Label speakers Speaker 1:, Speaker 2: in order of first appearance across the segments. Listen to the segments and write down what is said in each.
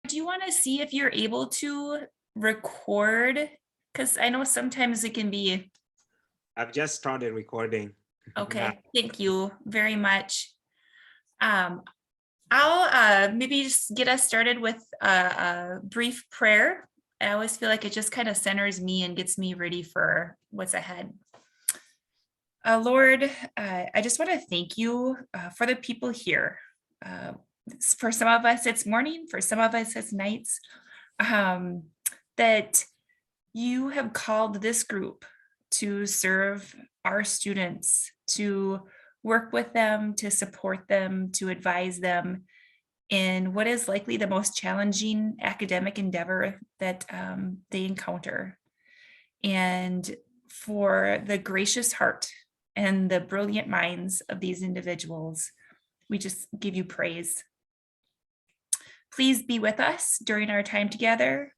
Speaker 1: do you want to see if you're able to record? Because I know sometimes it can be,
Speaker 2: I've just started recording.
Speaker 1: okay, thank you very much. I'll maybe just get us started with a brief prayer. I always feel like it just kind of centers me and gets me ready for what's ahead. Lord, I just want to thank you for the people here. For some of us, it's morning. For some of us, it's nights. That you have called this group to serve our students, to work with them, to support them, to advise them in what is likely the most challenging academic endeavor that they encounter. And for the gracious heart and the brilliant minds of these individuals, we just give you praise. Please be with us during our time together.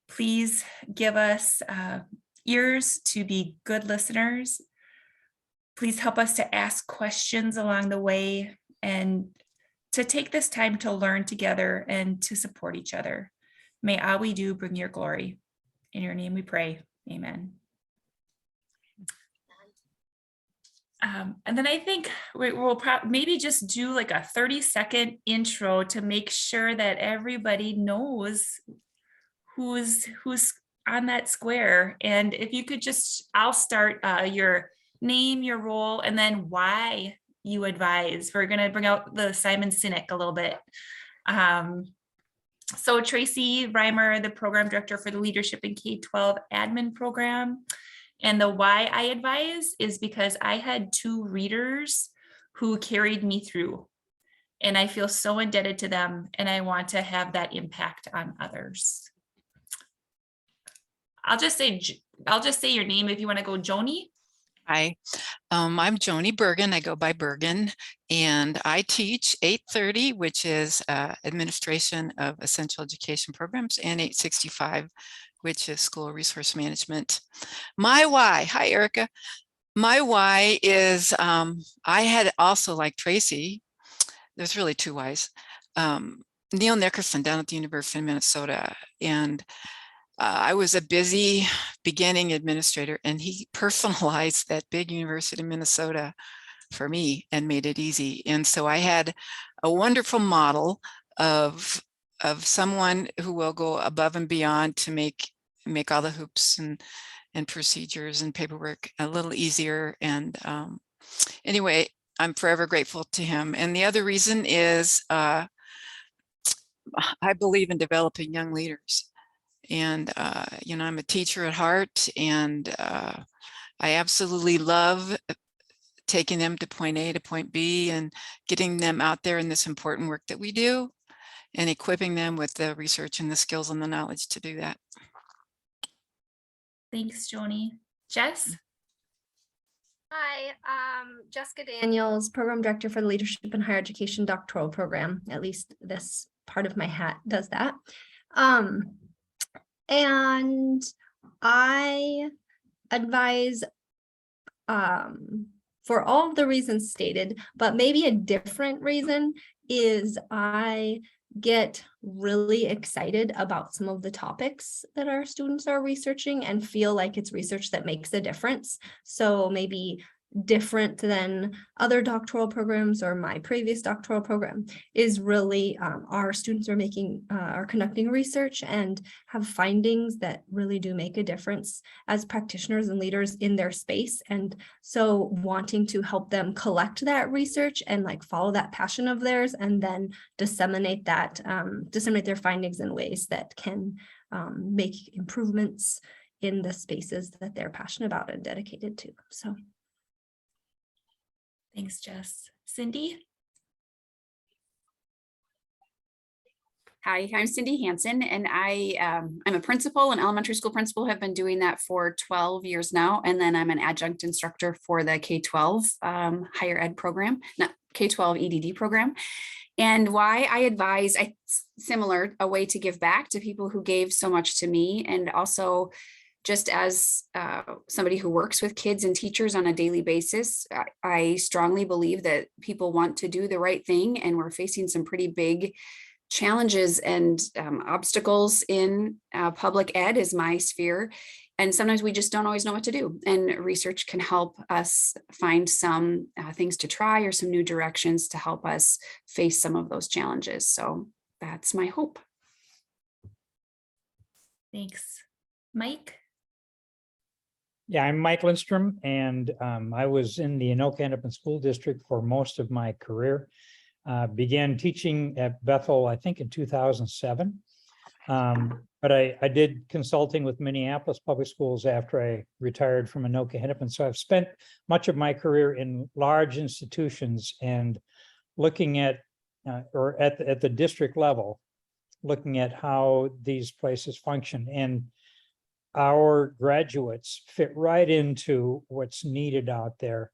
Speaker 1: Please give us ears to be good listeners. Please help us to ask questions along the way and to take this time to learn together and to support each other. May all we do bring your glory. In your name we pray. Amen. And then I think we'll maybe just do like a 30-second intro to make sure that everybody knows who's on that square. And if you could just, I'll start your name, your role, and then why you advise. We're going to bring out the Simon Sinek a little bit. So Tracy Reimer, the program director for the Leadership in K-12 admin program. And the why I advise is because I had two readers who carried me through, and I feel so indebted to them, and I want to have that impact on others. I'll just say your name if you want to go, Joni.
Speaker 3: Hi, I'm Joni Bergen. I go by Bergen, and I teach 830, which is Administration of Essential Education Programs, and 865, which is School Resource Management. My why, hi Erica. My why is I had also, like Tracy, there's really two whys. Neil Nickerson down at the University of Minnesota, and I was a busy beginning administrator, and he personalized that big University of Minnesota for me and made it easy. And so I had a wonderful model of someone who will go above and beyond to make all the hoops and procedures and paperwork a little easier. And anyway, I'm forever grateful to him. And the other reason is I believe in developing young leaders. And, I'm a teacher at heart, and I absolutely love taking them to point A to point B and getting them out there in this important work that we do and equipping them with the research and the skills and the knowledge to do that.
Speaker 1: Thanks, Joni. Jess?
Speaker 4: Hi, Jessica Daniels, Program Director for the Leadership in Higher Education Doctoral Program. At least this part of my hat does that. And I advise for all of the reasons stated, but maybe a different reason is I get really excited about some of the topics that our students are researching and feel like it's research that makes a difference. So maybe different than other doctoral programs or my previous doctoral program is really our students are conducting research and have findings that really do make a difference as practitioners and leaders in their space. And so wanting to help them collect that research and follow that passion of theirs and then disseminate their findings in ways that can make improvements in the spaces that they're passionate about and dedicated to. So
Speaker 1: thanks, Jess. Cindy?
Speaker 5: Hi, I'm Cindy Hansen, and I'm a principal, an elementary school principal, have been doing that for 12 years now. And then I'm an adjunct instructor for the K-12 higher ed program, not K-12 EDD program. And why I advise, similar, a way to give back to people who gave so much to me, and also just as somebody who works with kids and teachers on a daily basis, I strongly believe that people want to do the right thing, and we're facing some pretty big challenges and obstacles in public ed is my sphere. And sometimes we just don't always know what to do. And research can help us find some things to try or some new directions to help us face some of those challenges. So that's my hope.
Speaker 1: Thanks. Mike?
Speaker 6: Yeah, I'm Mike Lindstrom, and I was in the Anoka-Hennepin School District for most of my career. Began teaching at Bethel, I think, in 2007. But I did consulting with Minneapolis Public Schools after I retired from Anoka-Hennepin. So I've spent much of my career in large institutions and looking at, or at the district level, looking at how these places function. And our graduates fit right into what's needed out there.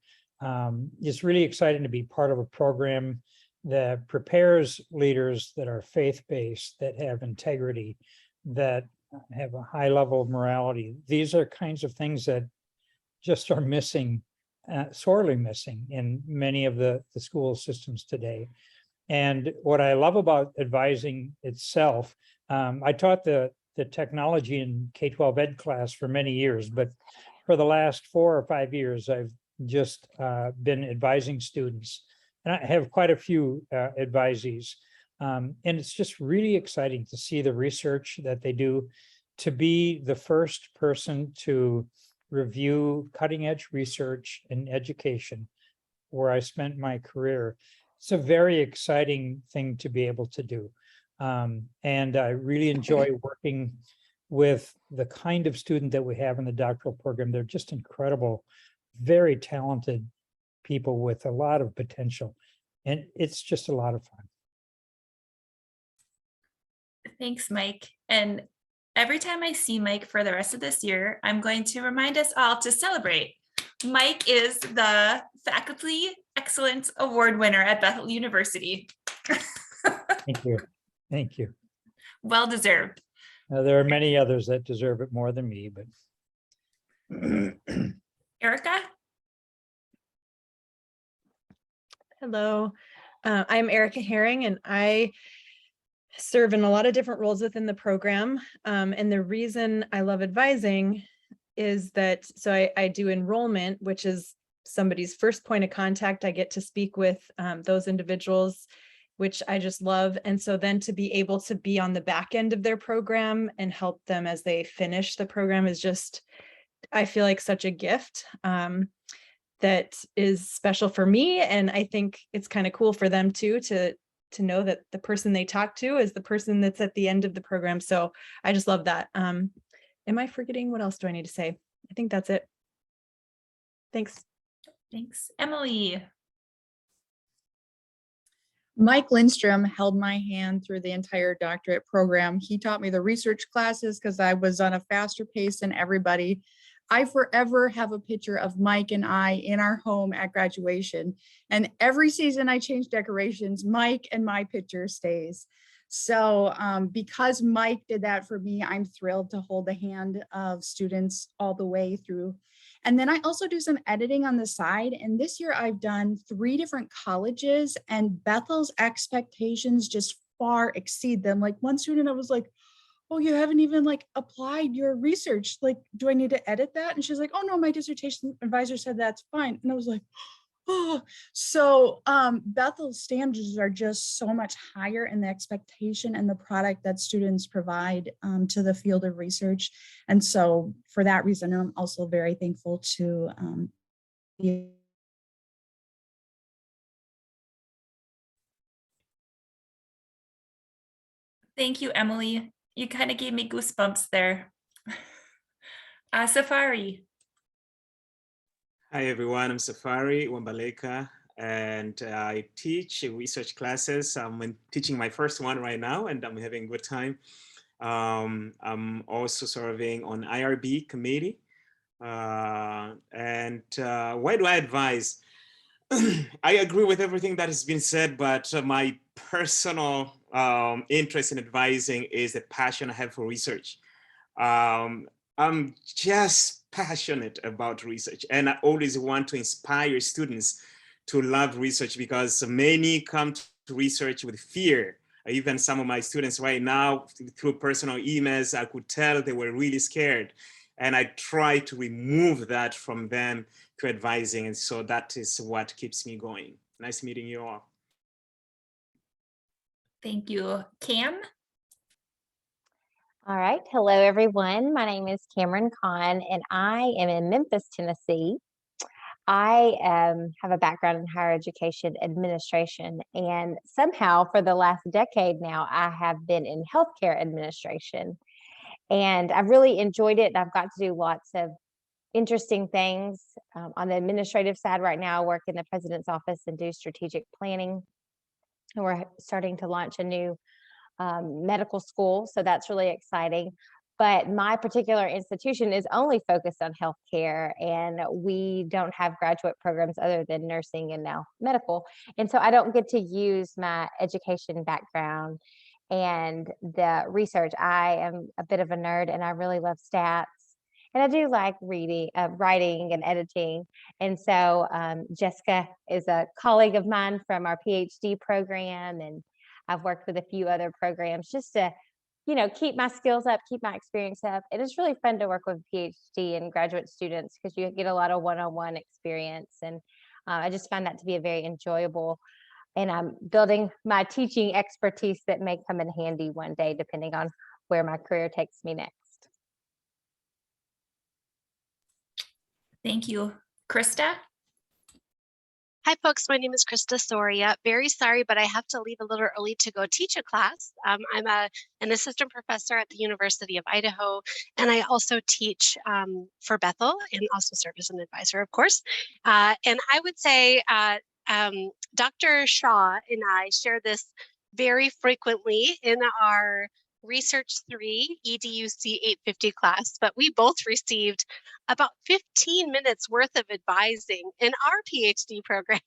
Speaker 6: It's really exciting to be part of a program that prepares leaders that are faith-based, that have integrity, that have a high level of morality. These are kinds of things that just are missing, sorely missing in many of the school systems today. And what I love about advising itself, I taught the technology in K-12 ed class for many years, but for the last 4 or 5 years, I've just been advising students. And I have quite a few advisees. And it's just really exciting to see the research that they do, to be the first person to review cutting edge research in education, where I spent my career. It's a very exciting thing to be able to do. And I really enjoy working with the kind of student that we have in the doctoral program. They're just incredible, very talented people with a lot of potential. And it's just a lot of fun.
Speaker 1: Thanks, Mike. And every time I see Mike for the rest of this year, I'm going to remind us all to celebrate. Mike is the Faculty Excellence Award winner at Bethel University.
Speaker 6: Thank you. Thank you.
Speaker 1: Well deserved.
Speaker 6: There are many others that deserve it more than me, but.
Speaker 1: Erica?
Speaker 7: Hello, I'm Erica Herring, and I serve in a lot of different roles within the program. And the reason I love advising is that, so I do enrollment, which is somebody's first point of contact. I get to speak with those individuals, which I just love. And so then to be able to be on the back end of their program and help them as they finish the program is just, I feel like such a gift. That is special for me. And I think it's kind of cool for them too, to know that the person they talk to is the person that's at the end of the program. So I just love that. Am I forgetting? What else do I need to say? I think that's it. Thanks.
Speaker 1: Thanks. Emily?
Speaker 8: Mike Lindstrom held my hand through the entire doctorate program. He taught me the research classes because I was on a faster pace than everybody. I forever have a picture of Mike and I in our home at graduation. And every season I change decorations, Mike and my picture stays. So because Mike did that for me, I'm thrilled to hold the hand of students all the way through. And then I also do some editing on the side. And this year I've done 3 different colleges, and Bethel's expectations just far exceed them. Like one student, I was like, oh, you haven't even like applied your research. Like, do I need to edit that? And she's like, oh no, my dissertation advisor said that's fine. And I was like, oh, so Bethel's standards are just so much higher in the expectation and the product that students provide to the field of research. And so for that reason, I'm also very thankful to be.
Speaker 1: Thank you, Emily. You kind of gave me goosebumps there. Safari.
Speaker 2: Hi, everyone. I'm Safari Wa-Mbaleka, and I teach research classes. I'm teaching my first one right now, and I'm having a good time. I'm also serving on IRB committee. Why do I advise? I agree with everything that has been said, but my personal interest in advising is the passion I have for research. I'm just passionate about research, and I always want to inspire students to love research, because many come to research with fear Even some of my students right now, through personal emails, I could tell they were really scared. And I try to remove that from them to advising. And so that is what keeps me going. Nice meeting you all.
Speaker 1: Thank you. Cam?
Speaker 9: All right. Hello, everyone. My name is Cameron Kahn, and I am in Memphis, Tennessee. I have a background in higher education administration, and somehow for the last decade now, I have been in healthcare administration. And I've really enjoyed it. And I've got to do lots of interesting things. On the administrative side right now, I work in the president's office and do strategic planning. And we're starting to launch a new medical school, so that's really exciting. But my particular institution is only focused on healthcare, and we don't have graduate programs other than nursing and now medical. And so I don't get to use my education background and the research. I am a bit of a nerd, and I really love stats. And I do like reading, writing and editing. And so Jessica is a colleague of mine from our PhD program, and I've worked with a few other programs just to, keep my skills up, keep my experience up. It is really fun to work with PhD and graduate students because you get a lot of one-on-one experience. And I just find that to be a very enjoyable, and I'm building my teaching expertise that may come in handy one day, depending on where my career takes me next.
Speaker 1: Thank you. Krista?
Speaker 10: Hi, folks. My name is Krista Soria. Very sorry, but I have to leave a little early to go teach a class. I'm an assistant professor at the University of Idaho, and I also teach for Bethel and also serve as an advisor, of course. And I would say Dr. Shaw and I share this very frequently in our Research 3 EDUC 850 class, but we both received about 15 minutes worth of advising in our PhD programs.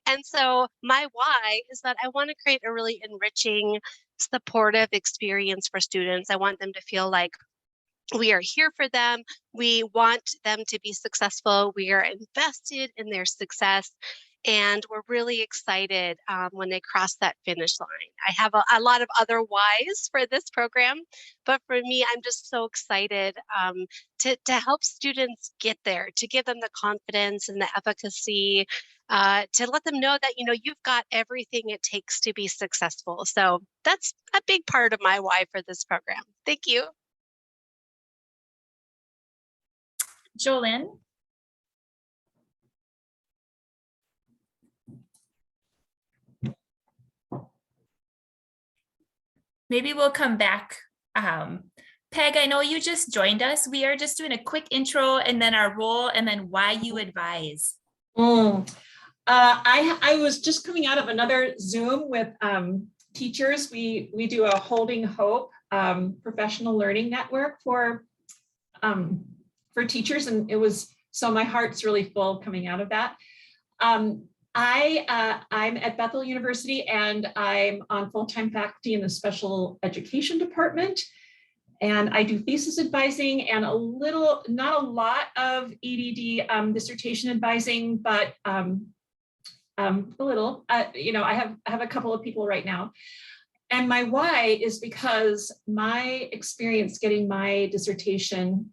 Speaker 10: And so my why is that I want to create a really enriching, supportive experience for students. I want them to feel like we are here for them. We want them to be successful. We are invested in their success. And we're really excited when they cross that finish line. I have a lot of other whys for this program, but for me, I'm just so excited to help students get there, to give them the confidence and the efficacy, to let them know that, you've got everything it takes to be successful. So that's a big part of my why for this program. Thank you.
Speaker 1: Jolynn? Maybe we'll come back. Peg, I know you just joined us. We are just doing a quick intro and then our role and then why you advise.
Speaker 11: I was just coming out of another Zoom with teachers. We do a Holding Hope professional learning network for teachers, and it was, so my heart's really full coming out of that. I'm at Bethel University, and I'm on full-time faculty in the special education department. And I do thesis advising and not a lot of EDD dissertation advising, but a little. I have a couple of people right now. And my why is because my experience getting my dissertation,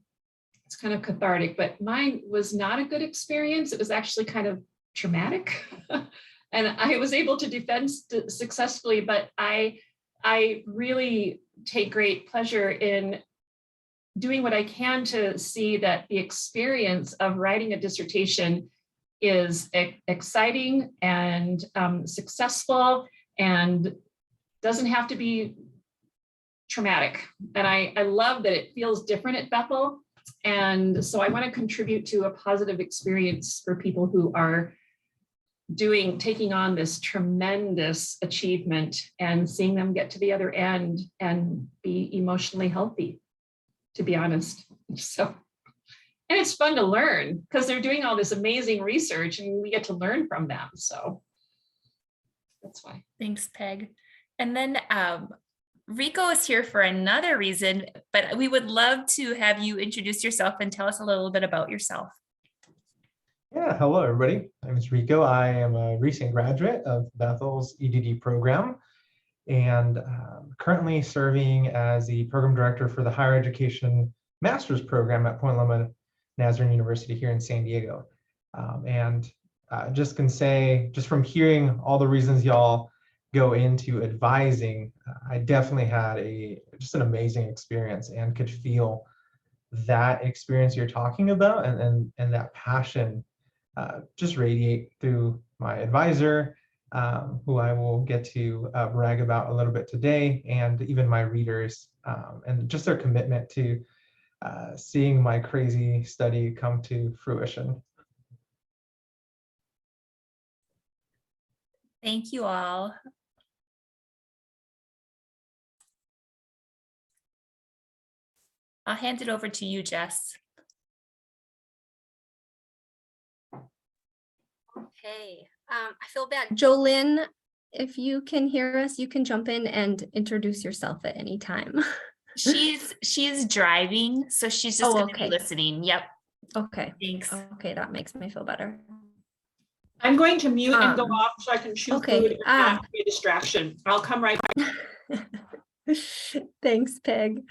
Speaker 11: it's kind of cathartic, but mine was not a good experience. It was actually kind of traumatic. And I was able to defend successfully, but I really take great pleasure in doing what I can to see that the experience of writing a dissertation is exciting and successful and doesn't have to be traumatic. And I love that it feels different at Bethel. And so I want to contribute to a positive experience for people who are taking on this tremendous achievement and seeing them get to the other end and be emotionally healthy, to be honest. So, and it's fun to learn because they're doing all this amazing research and we get to learn from them. So that's why.
Speaker 1: Thanks, Peg. And then Rico is here for another reason, but we would love to have you introduce yourself and tell us a little bit about yourself.
Speaker 12: Yeah, hello everybody. My name is Rico. I am a recent graduate of Bethel's EDD program. and currently serving as the program director for the higher education master's program at Point Loma Nazarene University here in San Diego. And just can say, just from hearing all the reasons y'all go into advising, I definitely had just an amazing experience and could feel that experience you're talking about and that passion just radiate through my advisor, who I will get to brag about a little bit today, and even my readers, and just their commitment to seeing my crazy study come to fruition.
Speaker 1: Thank you all. I'll hand it over to you, Jess.
Speaker 4: Okay, I feel bad. Jolynn, if you can hear us, you can jump in and introduce yourself at any time.
Speaker 1: She's driving, so she's just going to be listening. Yep.
Speaker 4: Okay.
Speaker 1: Thanks.
Speaker 4: Okay, that makes me feel better.
Speaker 11: I'm going to mute and go off so I can chew food and not be a distraction. I'll come right back.
Speaker 4: Thanks, Peg.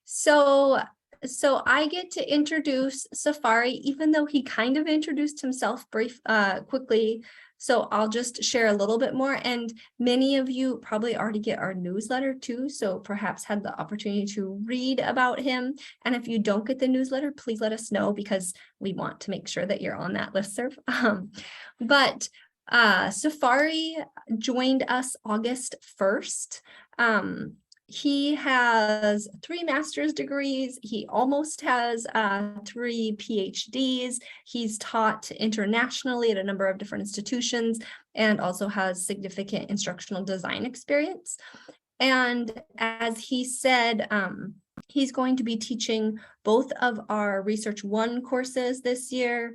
Speaker 4: So I get to introduce Safari, even though he kind of introduced himself quickly. So I'll just share a little bit more. And many of you probably already get our newsletter too, so perhaps had the opportunity to read about him. And if you don't get the newsletter, please let us know, because we want to make sure that you're on that listserv. But Safari joined us August 1st. He has 3 master's degrees. He almost has 3 PhDs. He's taught internationally at a number of different institutions and also has significant instructional design experience. And as he said, he's going to be teaching both of our Research 1 courses this year.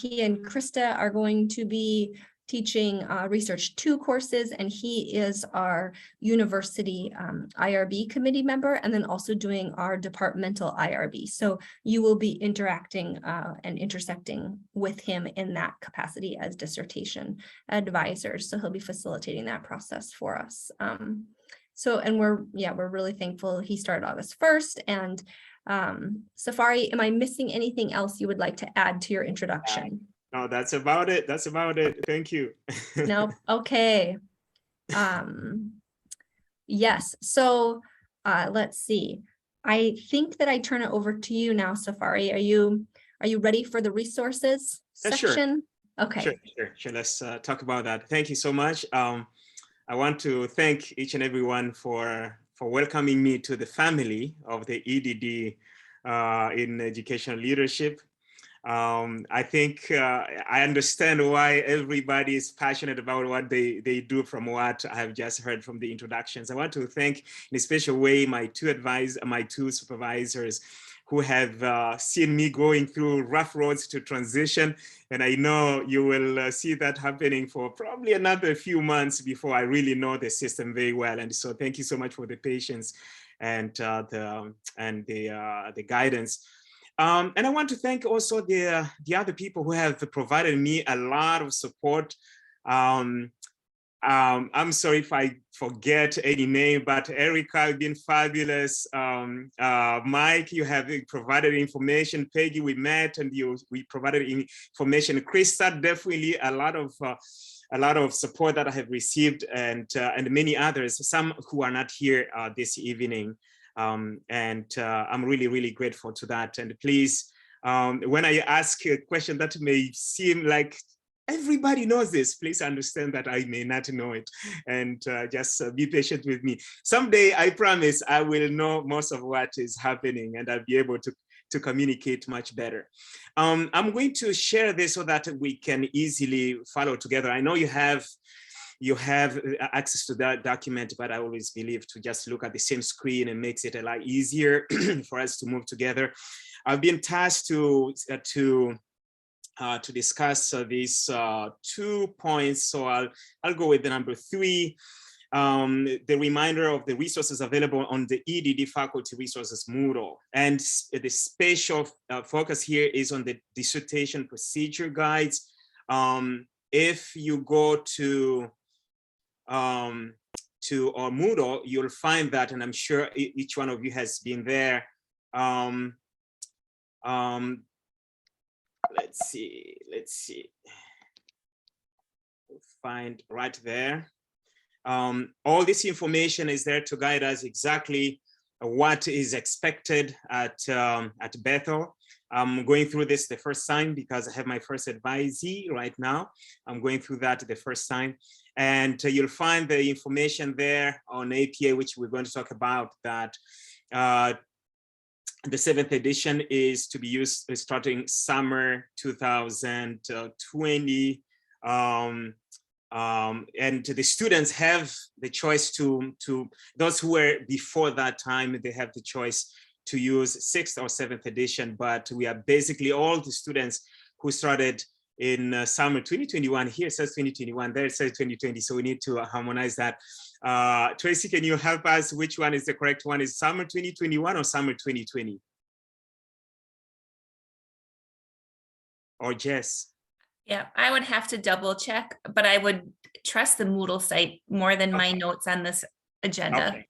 Speaker 4: He and Krista are going to be teaching Research 2 courses, and he is our university IRB committee member, and then also doing our departmental IRB. So you will be interacting and intersecting with him in that capacity as dissertation advisors. So he'll be facilitating that process for us. And we're really thankful he started August 1st. And Safari, am I missing anything else you would like to add to your introduction?
Speaker 2: No, that's about it. That's about it. Thank you.
Speaker 4: Nope. Okay. Yes. So let's see. I think that I turn it over to you now, Safari. Are you ready for the resources section?
Speaker 2: Sure.
Speaker 4: Okay.
Speaker 2: Sure. Let's talk about that. Thank you so much. I want to thank each and everyone for welcoming me to the family of the EDD in educational leadership. I think I understand why everybody is passionate about what they do from what I have just heard from the introductions. I want to thank in a special way my two supervisors who have seen me going through rough roads to transition. And I know you will see that happening for probably another few months before I really know the system very well. And so thank you so much for the patience and the guidance. And I want to thank also the other people who have provided me a lot of support. I'm sorry if I forget any name, but Erica, you've been fabulous. Mike, you have provided information. Peggy, we met and we provided information. Krista, definitely a lot of support that I have received, and many others, some who are not here this evening. I'm really, really grateful to that. And please, when I ask a question that may seem like everybody knows this, please understand that I may not know it, and just be patient with me. Someday, I promise, I will know most of what is happening, and I'll be able to communicate much better. I'm going to share this so that we can easily follow together. I know you have access to that document, but I always believe to just look at the same screen and makes it a lot easier for us to move together. I've been tasked to discuss these 2 points, so I'll go with the number 3. The reminder of the resources available on the EDD Faculty Resources Moodle. And the special focus here is on the dissertation procedure guides. If you go to to our Moodle, you'll find that, and I'm sure each one of you has been there. Let's see. We'll find right there. All this information is there to guide us exactly what is expected at Bethel. I'm going through this the first time because I have my first advisee right now. I'm going through that the first time. And you'll find the information there on APA, which we're going to talk about, that the 7th edition is to be used starting summer 2020. And the students have the choice to those who were before that time, they have the choice to use 6th or 7th edition, but we are basically all the students who started in summer 2021. Here it says 2021, there it says 2020, so we need to harmonize that. Tracy, can you help us? Which one is the correct one? Is summer 2021 or summer 2020? Or Jess?
Speaker 1: Yeah, I would have to double check, but I would trust the Moodle site more than my notes on this agenda.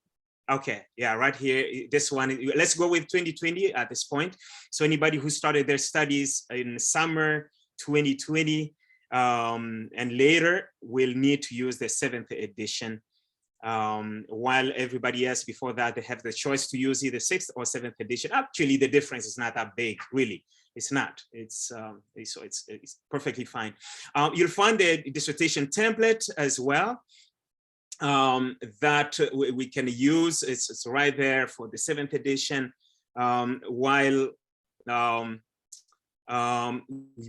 Speaker 2: Okay, yeah, right here, this one, let's go with 2020 at this point. So anybody who started their studies in summer 2020 and later will need to use the 7th edition, while everybody else before that, they have the choice to use either 6th or 7th edition. Actually, the difference is not that big, really. It's not. It's perfectly fine. You'll find the dissertation template as well that we can use. It's right there for the 7th edition. While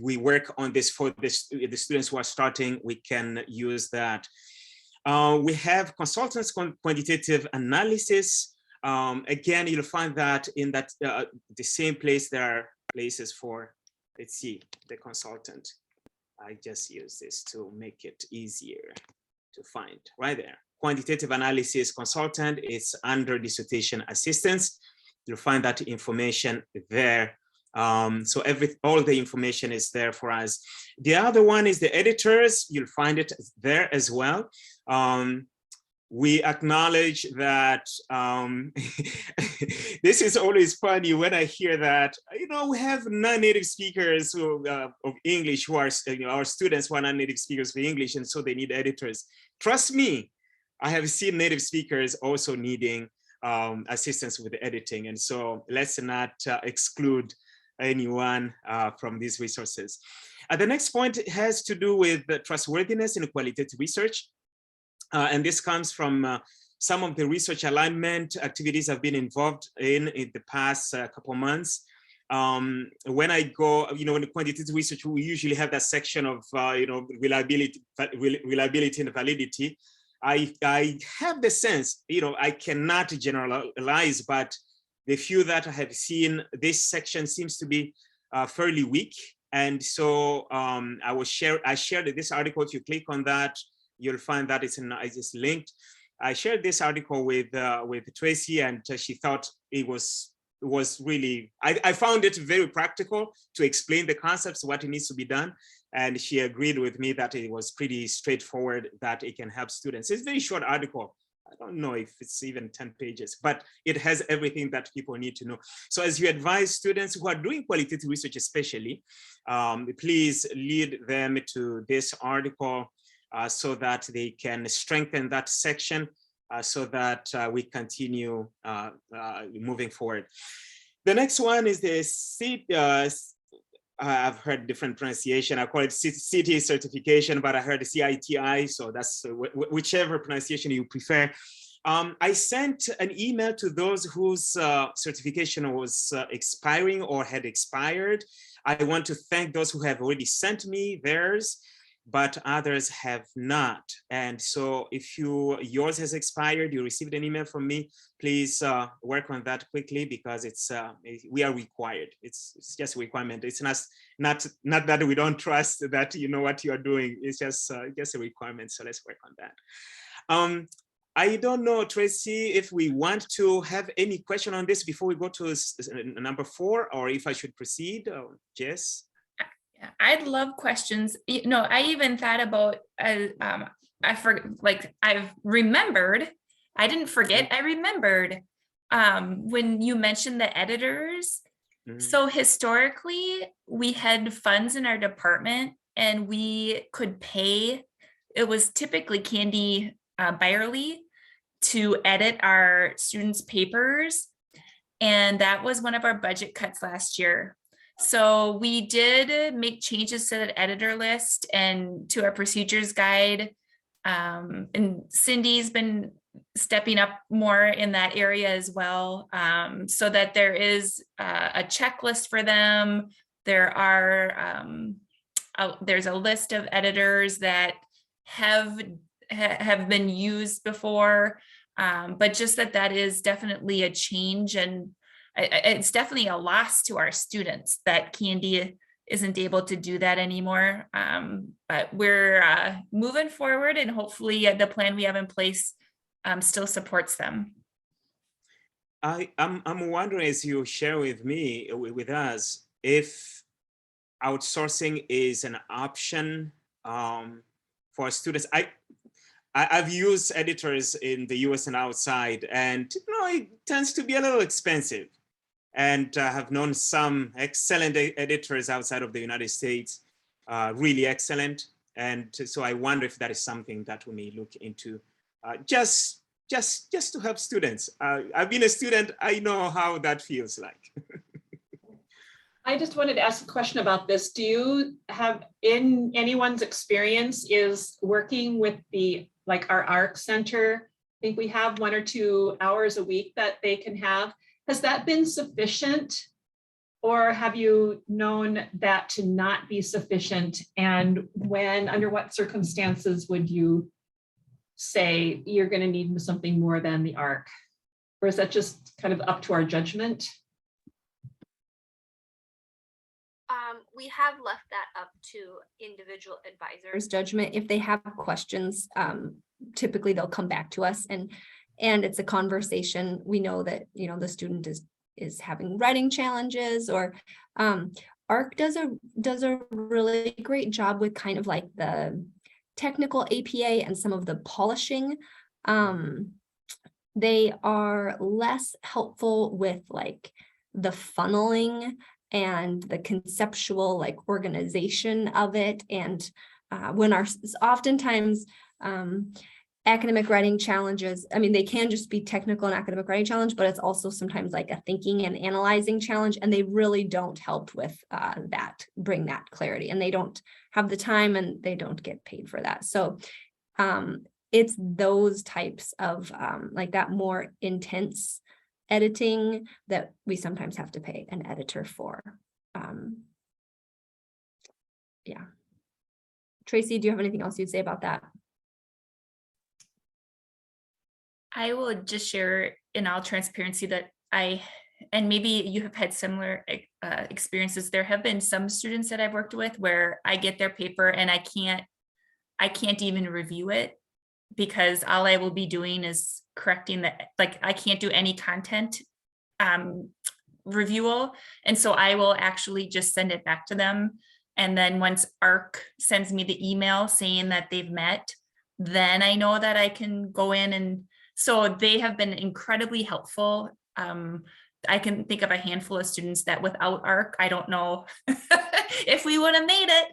Speaker 2: we work on this for the students who are starting, we can use that. We have consultants quantitative analysis. Again, you'll find that in that the same place there are places for, let's see, the consultant. I just use this to make it easier to find right there. Quantitative analysis consultant is under dissertation assistance. You'll find that information there. So all the information is there for us. The other one is the editors. You'll find it there as well. We acknowledge that this is always funny when I hear that, we have non-native speakers of English who are, our students who are non-native speakers of English, and so they need editors. Trust me, I have seen native speakers also needing assistance with the editing. And so let's not exclude anyone from these resources. The next point has to do with the trustworthiness in qualitative research. And this comes from some of the research alignment activities I've been involved in the past couple of months. When I go, in the quantitative research, we usually have that section of, reliability and validity. I have the sense, I cannot generalize, but the few that I have seen, this section seems to be fairly weak. And so I shared this article. If you click on that, you'll find that it's linked. I shared this article with Tracy, and she thought it was really, I found it very practical to explain the concepts, what needs to be done. And she agreed with me that it was pretty straightforward, that it can help students. It's a very short article. I don't know if it's even 10 pages, but it has everything that people need to know. So as you advise students who are doing qualitative research especially, please lead them to this article so that they can strengthen that section so that we continue moving forward. The next one is the I've heard different pronunciation. I call it CT certification, but I heard the CITI, so that's whichever pronunciation you prefer. I sent an email to those whose certification was expiring or had expired. I want to thank those who have already sent me theirs, but others have not. And so if yours has expired, you received an email from me, please work on that quickly, because we are required. It's just a requirement. It's not that we don't trust that you know what you're doing. It's just a requirement. So let's work on that. I don't know, Tracy, if we want to have any question on this before we go to number 4, or if I should proceed. Jess?
Speaker 1: I'd love questions. I even thought about I've remembered, I didn't forget, I remembered when you mentioned the editors. So historically, we had funds in our department and we could pay, it was typically Candy Byerly to edit our students' papers. And that was one of our budget cuts last year. So we did make changes to the editor list and to our procedures guide. And Cindy's been stepping up more in that area as well, so that there is a checklist for them. There are there's a list of editors that have been used before, but just that is definitely a change, and it's definitely a loss to our students that Candy isn't able to do that anymore. But we're moving forward, and hopefully the plan we have in place still supports them.
Speaker 2: I'm wondering, as you share with me, with us, if outsourcing is an option for students. I've used editors in the US and outside, and it tends to be a little expensive. And I have known some excellent editors outside of the United States, really excellent. And so I wonder if that is something that we may look into, just to help students. I've been a student, I know how that feels like.
Speaker 11: I just wanted to ask a question about this. Do you have, in anyone's experience, is working with our ARC center? I think we have 1 or 2 hours a week that they can have. Has that been sufficient? Or have you known that to not be sufficient? And under what circumstances would you say you're going to need something more than the ARC? Or is that just kind of up to our judgment?
Speaker 4: We have left that up to individual advisors' judgment. If they have questions, typically they'll come back to us, and it's a conversation. We know that the student is having writing challenges, or ARC does a really great job with kind of like the technical APA and some of the polishing. They are less helpful with like the funneling and the conceptual organization of it. And oftentimes academic writing challenges, I mean, they can just be technical and academic writing challenge, but it's also sometimes like a thinking and analyzing challenge, and they really don't help with bring that clarity, and they don't have the time and they don't get paid for that. So it's those types of like that more intense editing that we sometimes have to pay an editor for. Yeah. Tracy, do you have anything else you'd say about that?
Speaker 1: I will just share in all transparency that and maybe you have had similar experiences. There have been some students that I've worked with where I get their paper and I can't even review it, because all I will be doing is correcting I can't do any content review. And so I will actually just send it back to them. And then once ARC sends me the email saying that they've met, then I know that I can go in. And so they have been incredibly helpful. I can think of a handful of students that without ARC, I don't know if we would have made it.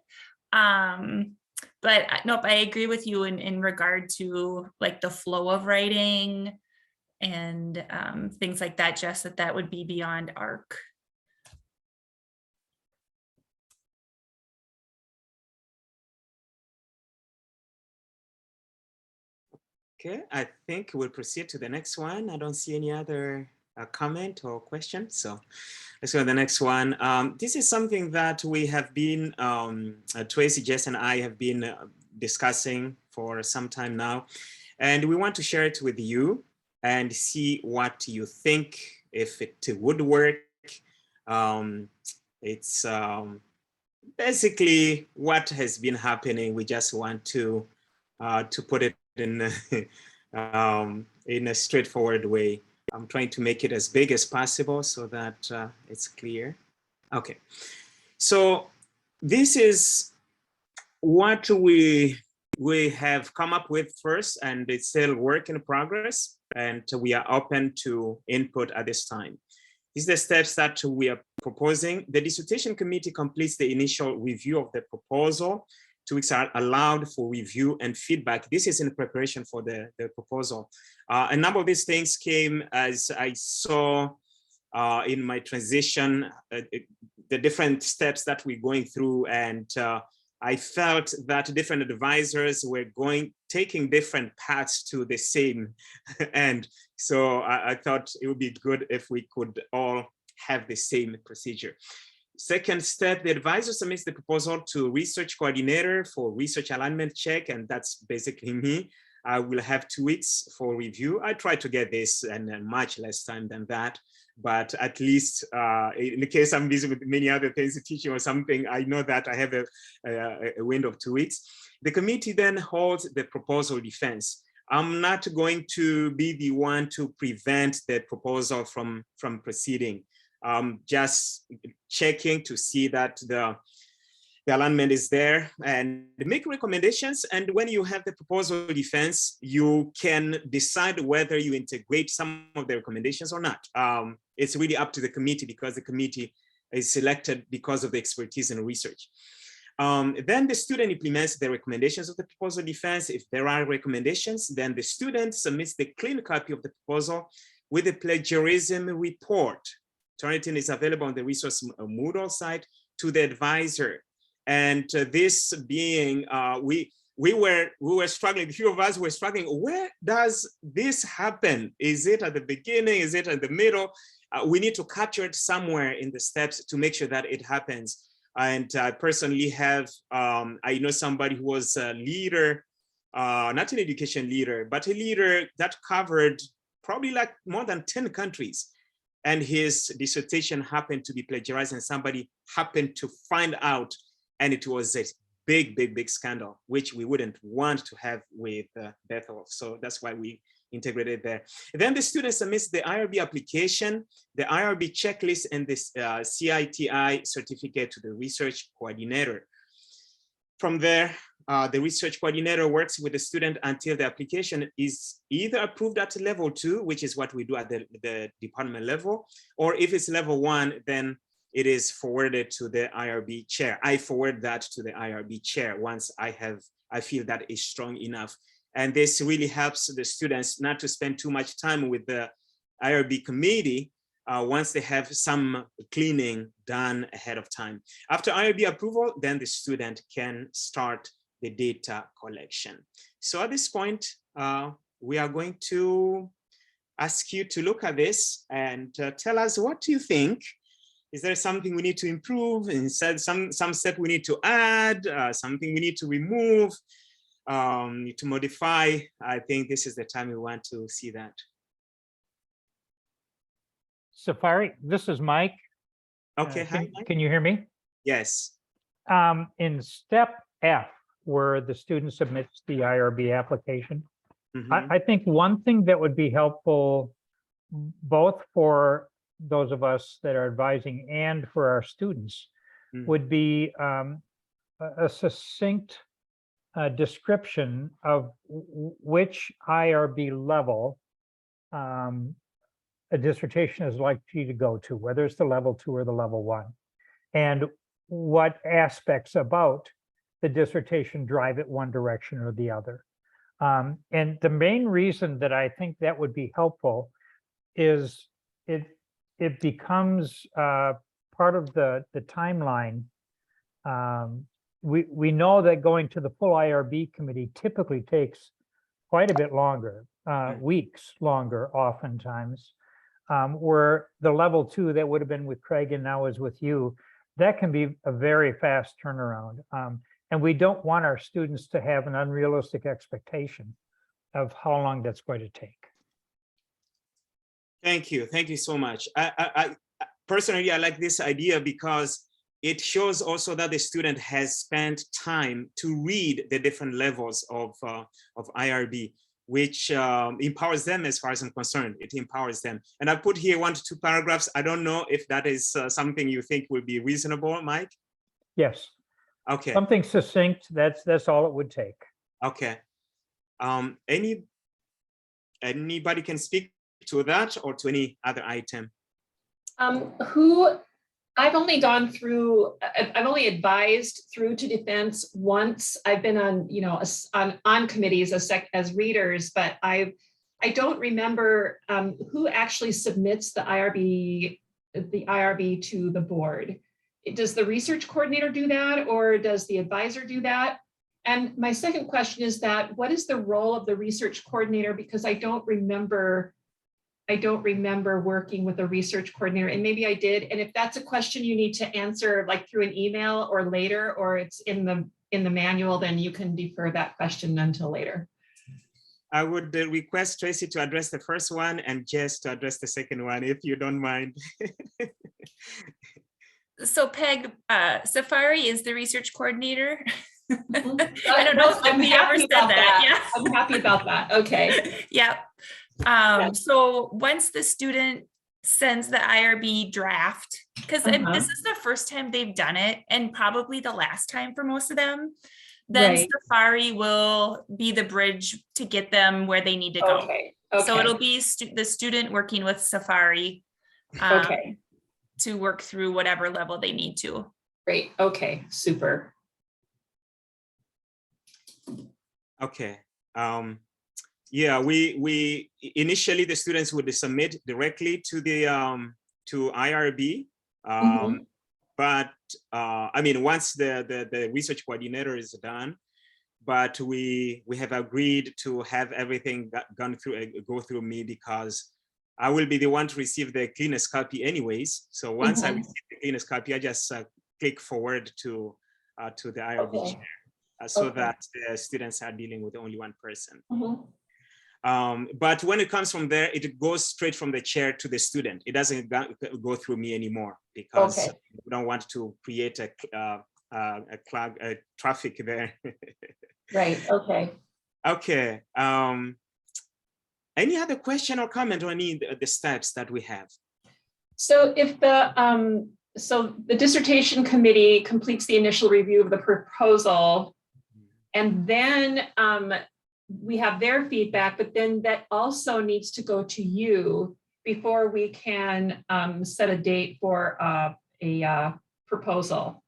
Speaker 1: But nope, I agree with you in regard to like the flow of writing and things like that, Jess, that would be beyond ARC.
Speaker 2: Okay, I think we'll proceed to the next one. I don't see any other comment or question, so let's go to the next one. This is something that we have been, Tracy, Jess, and I have been discussing for some time now, and we want to share it with you and see what you think, if it would work. It's basically what has been happening. We just want to put it in a straightforward way. I'm trying to make it as big as possible so that it's clear. Okay, so this is what we we have come up with first, and it's still work in progress, and we are open to input at this time. These are the steps that we are proposing. The dissertation committee completes the initial review of the proposal. 2 weeks are allowed for review and feedback. This is in preparation for the proposal. A number of these things came as I saw in my transition, the different steps that we're going through, and I felt that different advisors were taking different paths to the same end. So I thought it would be good if we could all have the same procedure. Second step, the advisor submits the proposal to research coordinator for research alignment check, and that's basically me. I will have 2 weeks for review. I try to get this in much less time than that, but at least in the case I'm busy with many other things, teaching or something, I know that I have a window of 2 weeks. The committee then holds the proposal defense. I'm not going to be the one to prevent the proposal from proceeding. Just checking to see that the alignment is there and make recommendations. And when you have the proposal defense, you can decide whether you integrate some of the recommendations or not. It's really up to the committee, because the committee is selected because of the expertise in research. Then the student implements the recommendations of the proposal defense. If there are recommendations, then the student submits the clean copy of the proposal with a plagiarism report. Turnitin is available on the resource Moodle site to the advisor. And this being, we were struggling, a few of us were struggling, where does this happen? Is it at the beginning? Is it at the middle? We need to capture it somewhere in the steps to make sure that it happens. And I personally have, I know somebody who was a leader, not an education leader, but a leader that covered probably like more than 10 countries. And his dissertation happened to be plagiarized, and somebody happened to find out, and it was a big scandal, which we wouldn't want to have with Bethel. So that's why we integrated there. Then the student submits the IRB application, the IRB checklist, and this CITI certificate to the research coordinator. From there, the research coordinator works with the student until the application is either approved at level 2, which is what we do at the department level, or if it's level 1, then it is forwarded to the IRB chair. I forward that to the IRB chair once I feel that is strong enough. And this really helps the students not to spend too much time with the IRB committee once they have some cleaning done ahead of time. After IRB approval, then the student can start the data collection. So at this point, we are going to ask you to look at this and tell us, what do you think? Is there something we need to improve? Instead, some step we need to add, something we need to remove, to modify? I think this is the time we want to see that.
Speaker 6: Safari, this is Mike.
Speaker 2: Okay, hi, Mike.
Speaker 6: Can you hear me?
Speaker 2: Yes.
Speaker 6: In step F, where the student submits the IRB application, I think one thing that would be helpful, both for those of us that are advising and for our students, would be a succinct description of which IRB level a dissertation is likely to go to, whether it's the level 2 or the level 1, and what aspects about the dissertation drive it one direction or the other. And the main reason that I think that would be helpful is it becomes part of the timeline. We know that going to the full IRB committee typically takes quite a bit longer, weeks longer oftentimes, where the level 2 that would have been with Craig and now is with you, that can be a very fast turnaround. And we don't want our students to have an unrealistic expectation of how long that's going to take.
Speaker 2: Thank you so much. I personally, I like this idea because it shows also that the student has spent time to read the different levels of IRB, which empowers them as far as I'm concerned. It empowers them. And I put here 1 to 2 paragraphs. I don't know if that is something you think would be reasonable, Mike?
Speaker 6: Yes.
Speaker 2: Okay.
Speaker 6: Something succinct, that's all it would take.
Speaker 2: Okay. Anybody can speak to that or to any other item?
Speaker 11: I've only gone through, I've only advised through to defense once. I've been on, on committees as readers, but I don't remember who actually submits the IRB to the board. Does the research coordinator do that, or does the advisor do that? And my second question is that what is the role of the research coordinator? Because I don't remember working with a research coordinator, and maybe I did. And if that's a question you need to answer like through an email or later, or it's in the manual, then you can defer that question until later.
Speaker 2: I would request Tracy to address the first one and Jess to address the second one, if you don't mind.
Speaker 1: So Peg, Safari is the research coordinator.
Speaker 11: Mm-hmm.
Speaker 1: I don't know if we ever said that. Yeah.
Speaker 11: I'm happy about that. Okay.
Speaker 1: Yeah. So once the student sends the IRB draft, because this is the first time they've done it and probably the last time for most of them, then Safari will be the bridge to get them where they need to go.
Speaker 11: Okay.
Speaker 1: So it'll be the student working with Safari to work through whatever level they need to.
Speaker 11: Great. Okay. Super.
Speaker 2: Okay. Yeah, we initially the students would submit directly to the to IRB, but I mean, once the research coordinator is done, but we have agreed to have everything go through me, because I will be the one to receive the cleanest copy anyways. So once I receive the cleanest copy, I just click forward to the IRB chair, so that the students are dealing with only one person. But when it comes from there, it goes straight from the chair to the student. It doesn't go through me anymore, because we don't want to create a traffic there.
Speaker 11: Right. Okay.
Speaker 2: Okay. Any other question or comment on any of the steps that we have?
Speaker 11: So if the dissertation committee completes the initial review of the proposal, and then we have their feedback, but then that also needs to go to you before we can set a date for a proposal,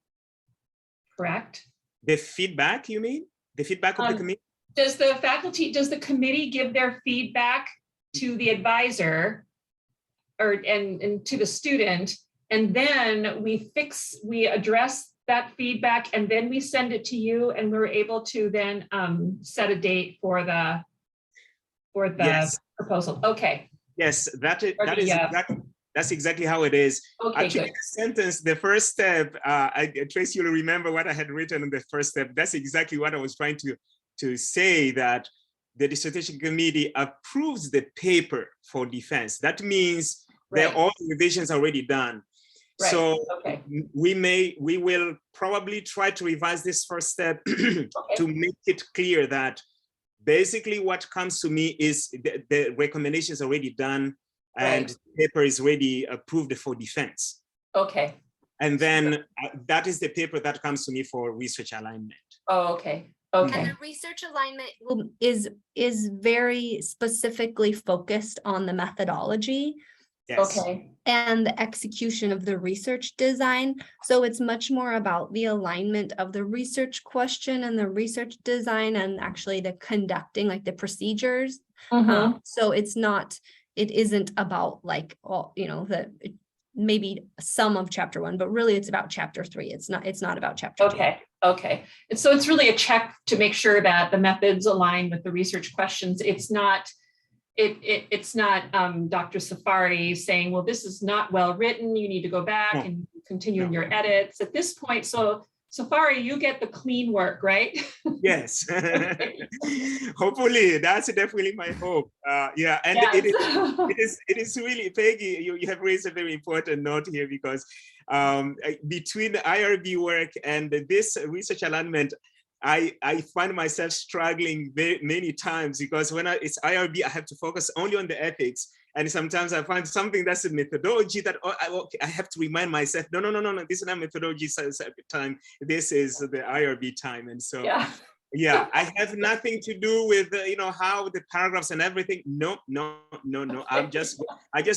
Speaker 11: correct?
Speaker 2: The feedback, you mean? The feedback of the committee?
Speaker 11: Does the committee give their feedback to the advisor and to the student, and then we address that feedback, and then we send it to you, and we're able to then set a date for the proposal? Okay.
Speaker 2: Yes, that's exactly how it is.
Speaker 11: Okay,
Speaker 2: actually,
Speaker 11: good.
Speaker 2: the sentence, the first step, Tracy, you'll remember what I had written in the first step. That's exactly what I was trying to say, that the dissertation committee approves the paper for defense. That means that all the revisions are already done.
Speaker 11: Right.
Speaker 2: So we will probably try to revise this first step to make it clear that basically what comes to me is the recommendation is already done, and the paper is already approved for defense.
Speaker 11: Okay.
Speaker 2: And then that is the paper that comes to me for research alignment.
Speaker 11: Oh, okay. Okay.
Speaker 4: And the research alignment is very specifically focused on the methodology.
Speaker 2: Yes.
Speaker 11: Okay.
Speaker 4: And the execution of the research design. So it's much more about the alignment of the research question and the research design, and actually the conducting, like the procedures. So it isn't about like, maybe some of chapter 1, but really it's about chapter 3. It's not about chapter 2.
Speaker 11: Okay. And so it's really a check to make sure that the methods align with the research questions. It's not Dr. Safari saying, well, this is not well written, you need to go back and continue in your edits at this point. So Safari, you get the clean work, right?
Speaker 2: Yes. Hopefully, that's definitely my hope. Yeah, and it is really, Peggy, you have raised a very important note here, because between the IRB work and this research alignment, I find myself struggling many times, because when it's IRB, I have to focus only on the ethics. And sometimes I find something that's a methodology that I have to remind myself, no, this is not methodology time. This is the IRB time. And so Yeah, I have nothing to do with how the paragraphs and everything. No. I just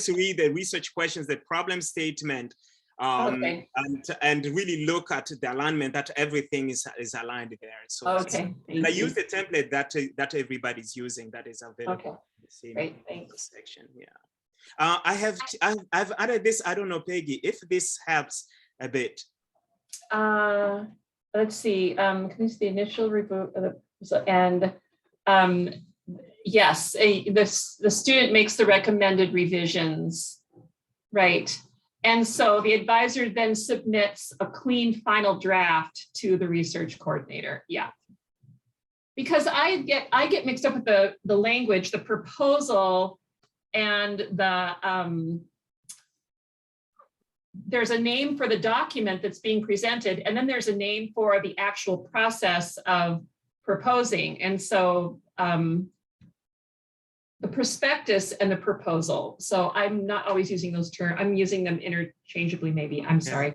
Speaker 2: read the research questions, the problem statement,
Speaker 11: Okay.
Speaker 2: and really look at the alignment that everything is aligned there. So
Speaker 11: Okay,
Speaker 2: and I
Speaker 11: thank you.
Speaker 2: use the template that everybody's using that is available
Speaker 11: Okay,
Speaker 2: in the same
Speaker 11: great, thanks.
Speaker 2: section. Yeah. I've added this. I don't know, Peggy, if this helps a bit.
Speaker 11: Let's see, can you see the initial review of the, and yes, the student makes the recommended revisions, right? And so the advisor then submits a clean final draft to the research coordinator. Yeah. Because I get mixed up with the language, the proposal, and the there's a name for the document that's being presented, and then there's a name for the actual process of proposing. And so the prospectus and the proposal. So I'm not always using those terms. I'm using them interchangeably, maybe. I'm sorry.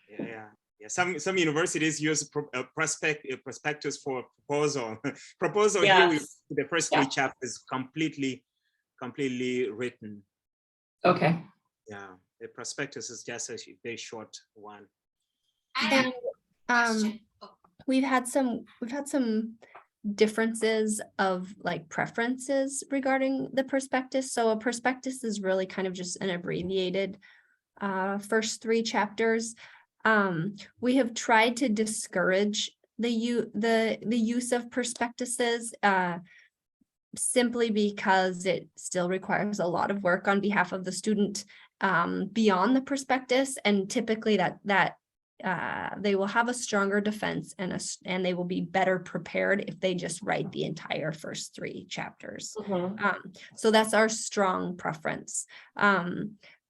Speaker 2: Yeah. Some universities use prospectus for proposal. Proposal here, the first three chapters completely written.
Speaker 11: Okay.
Speaker 2: Yeah, the prospectus is just a very short one.
Speaker 4: And we've had some differences of like preferences regarding the prospectus. So a prospectus is really kind of just an abbreviated first three chapters. We have tried to discourage the use of prospectuses simply because it still requires a lot of work on behalf of the student beyond the prospectus, and typically that they will have a stronger defense and they will be better prepared if they just write the entire first three chapters. So that's our strong preference.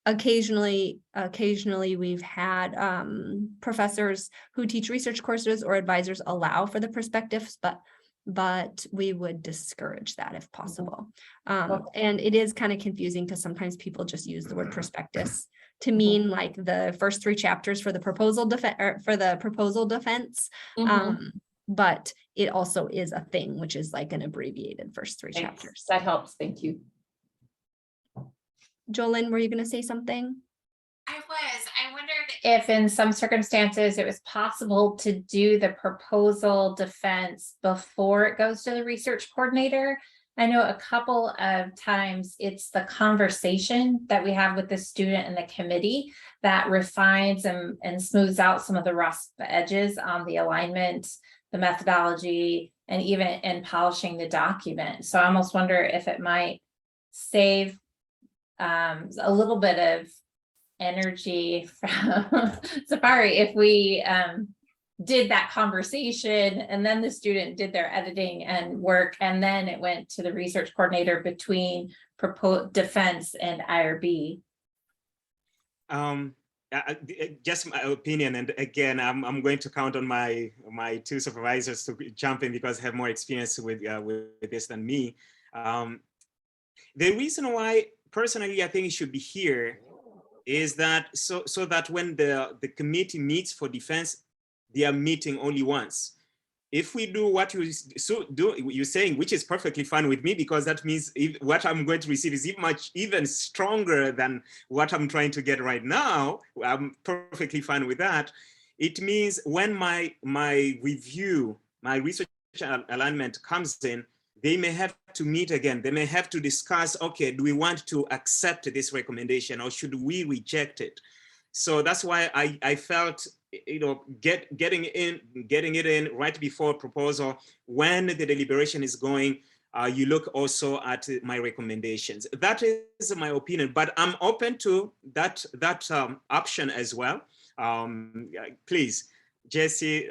Speaker 4: Occasionally we've had professors who teach research courses or advisors allow for the prospectus, but we would discourage that if possible. And it is kind of confusing because sometimes people just use the word prospectus to mean like the first three chapters for the proposal defense. But it also is a thing, which is like an abbreviated first three chapters.
Speaker 11: That helps. Thank you.
Speaker 4: Jolyn, were you going to say something?
Speaker 13: I wondered if in some circumstances it was possible to do the proposal defense before it goes to the research coordinator. I know a couple of times it's the conversation that we have with the student and the committee that refines and smooths out some of the rough edges on the alignment, the methodology, and even in polishing the document. So I almost wonder if it might save a little bit of energy from Safari if we did that conversation and then the student did their editing and work and then it went to the research coordinator between defense and IRB.
Speaker 2: Just my opinion, and again, I'm going to count on my two supervisors to jump in because they have more experience with this than me. The reason why personally I think it should be here is that so that when the committee meets for defense, they are meeting only once. If we do what you're saying, which is perfectly fine with me, because that means what I'm going to receive is even stronger than what I'm trying to get right now. I'm perfectly fine with that. It means when my review, my research alignment comes in, they may have to meet again. They may have to discuss, okay, do we want to accept this recommendation or should we reject it? So that's why I felt, getting it in right before proposal, when the deliberation is going, you look also at my recommendations. That is my opinion, but I'm open to that option as well. Please, Jesse,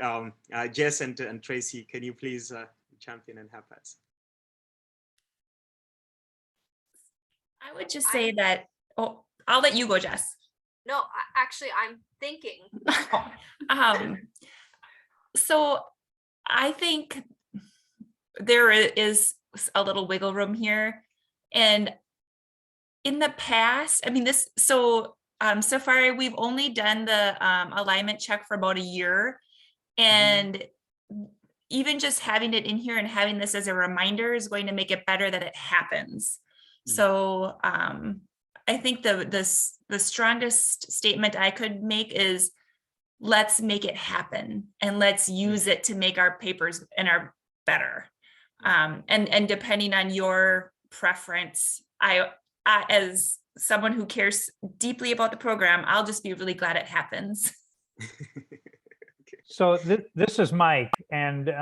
Speaker 2: Jess and Tracy, can you please jump in and help us?
Speaker 1: I would just say that, I'll let you go, Jess.
Speaker 14: No, actually, I'm thinking.
Speaker 1: So I think there is a little wiggle room here. And in the past, I mean, Safari, we've only done the alignment check for about a year. And even just having it in here and having this as a reminder is going to make it better that it happens. So I think the strongest statement I could make is, let's make it happen and let's use it to make our papers and our better. And depending on your preference, I as someone who cares deeply about the program, I'll just be really glad it happens.
Speaker 6: So this is Mike, and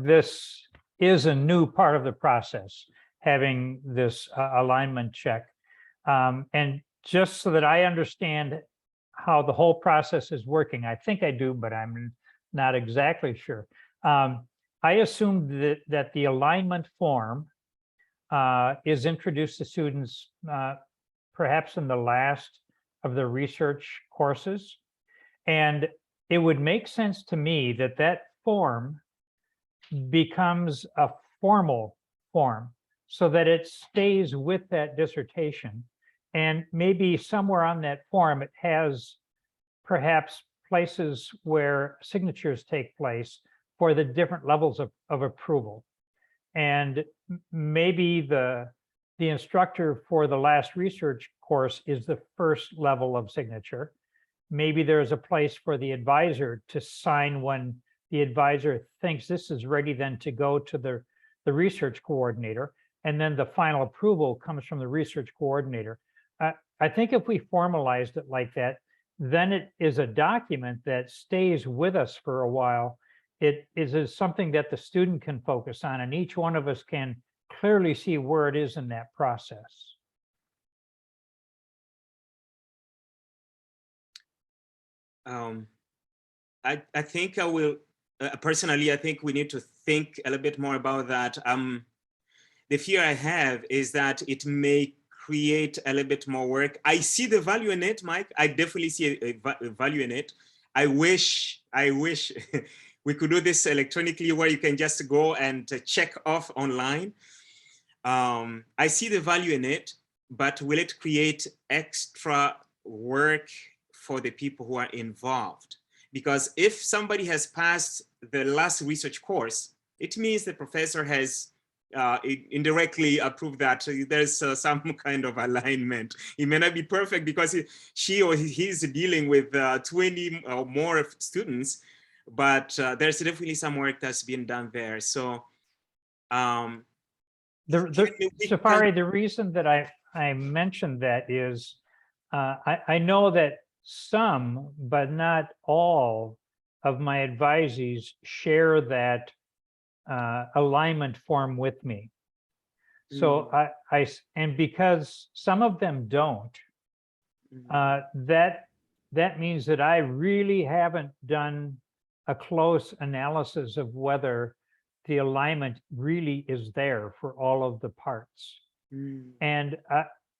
Speaker 6: this is a new part of the process, having this alignment check. And just so that I understand how the whole process is working, I think I do, but I'm not exactly sure. I assumed that the alignment form is introduced to students perhaps in the last of the research courses. And it would make sense to me that that form becomes a formal form so that it stays with that dissertation. And maybe somewhere on that form, it has perhaps places where signatures take place for the different levels of approval. And maybe the instructor for the last research course is the first level of signature. Maybe there's a place for the advisor to sign when the advisor thinks this is ready then to go to the research coordinator. And then the final approval comes from the research coordinator. I think if we formalized it like that, then it is a document that stays with us for a while. It is something that the student can focus on, and each one of us can clearly see where it is in that process.
Speaker 2: I think I will, personally, I think we need to think a little bit more about that. The fear I have is that it may create a little bit more work. I see the value in it, Mike. I definitely see a value in it. I wish we could do this electronically where you can just go and check off online. I see the value in it, but will it create extra work for the people who are involved? Because if somebody has passed the last research course, it means the professor has indirectly approved that there's some kind of alignment. It may not be perfect because she or he's dealing with 20 or more students, but there's definitely some work that's been done there. So
Speaker 6: Safari, the reason that I mentioned that is I know that some, but not all, of my advisees share that alignment form with me. So and because some of them don't, that means that I really haven't done a close analysis of whether the alignment really is there for all of the parts. And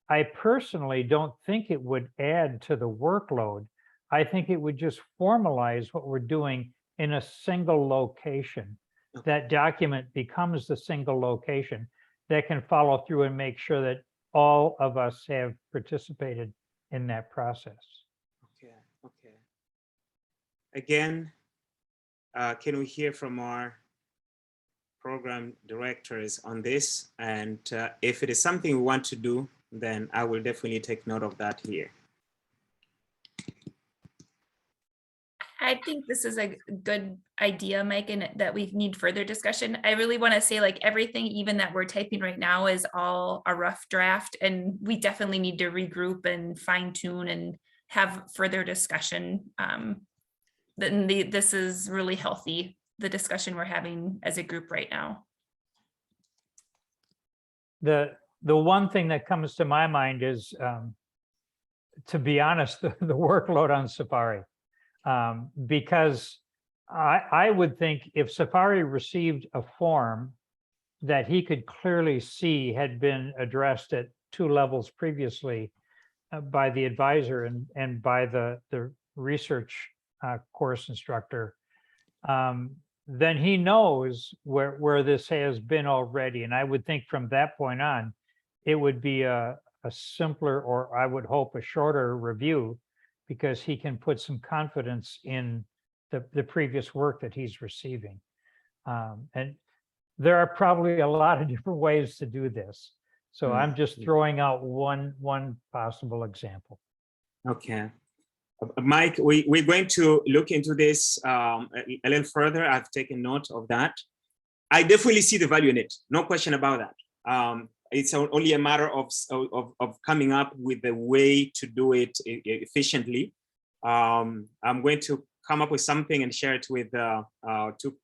Speaker 6: I personally don't think it would add to the workload. I think it would just formalize what we're doing in a single location. That document becomes the single location that can follow through and make sure that all of us have participated in that process.
Speaker 2: Okay. Again, can we hear from our program directors on this? And if it is something we want to do, then I will definitely take note of that here.
Speaker 1: I think this is a good idea, Mike, and that we need further discussion. I really want to say, like, everything even that we're typing right now is all a rough draft, and we definitely need to regroup and fine tune and have further discussion. This is really healthy, the discussion we're having as a group right now.
Speaker 6: The one thing that comes to my mind is, to be honest, the workload on Safari. Because I would think if Safari received a form that he could clearly see had been addressed at 2 levels previously by the advisor and by the research course instructor, then he knows where this has been already. And I would think from that point on, it would be a simpler, or I would hope a shorter review, because he can put some confidence in the previous work that he's receiving. And there are probably a lot of different ways to do this. So I'm just throwing out one possible example.
Speaker 2: Okay. Mike, we're going to look into this a little further. I've taken note of that. I definitely see the value in it. No question about that. It's only a matter of coming up with a way to do it efficiently. I'm going to come up with something and share it with two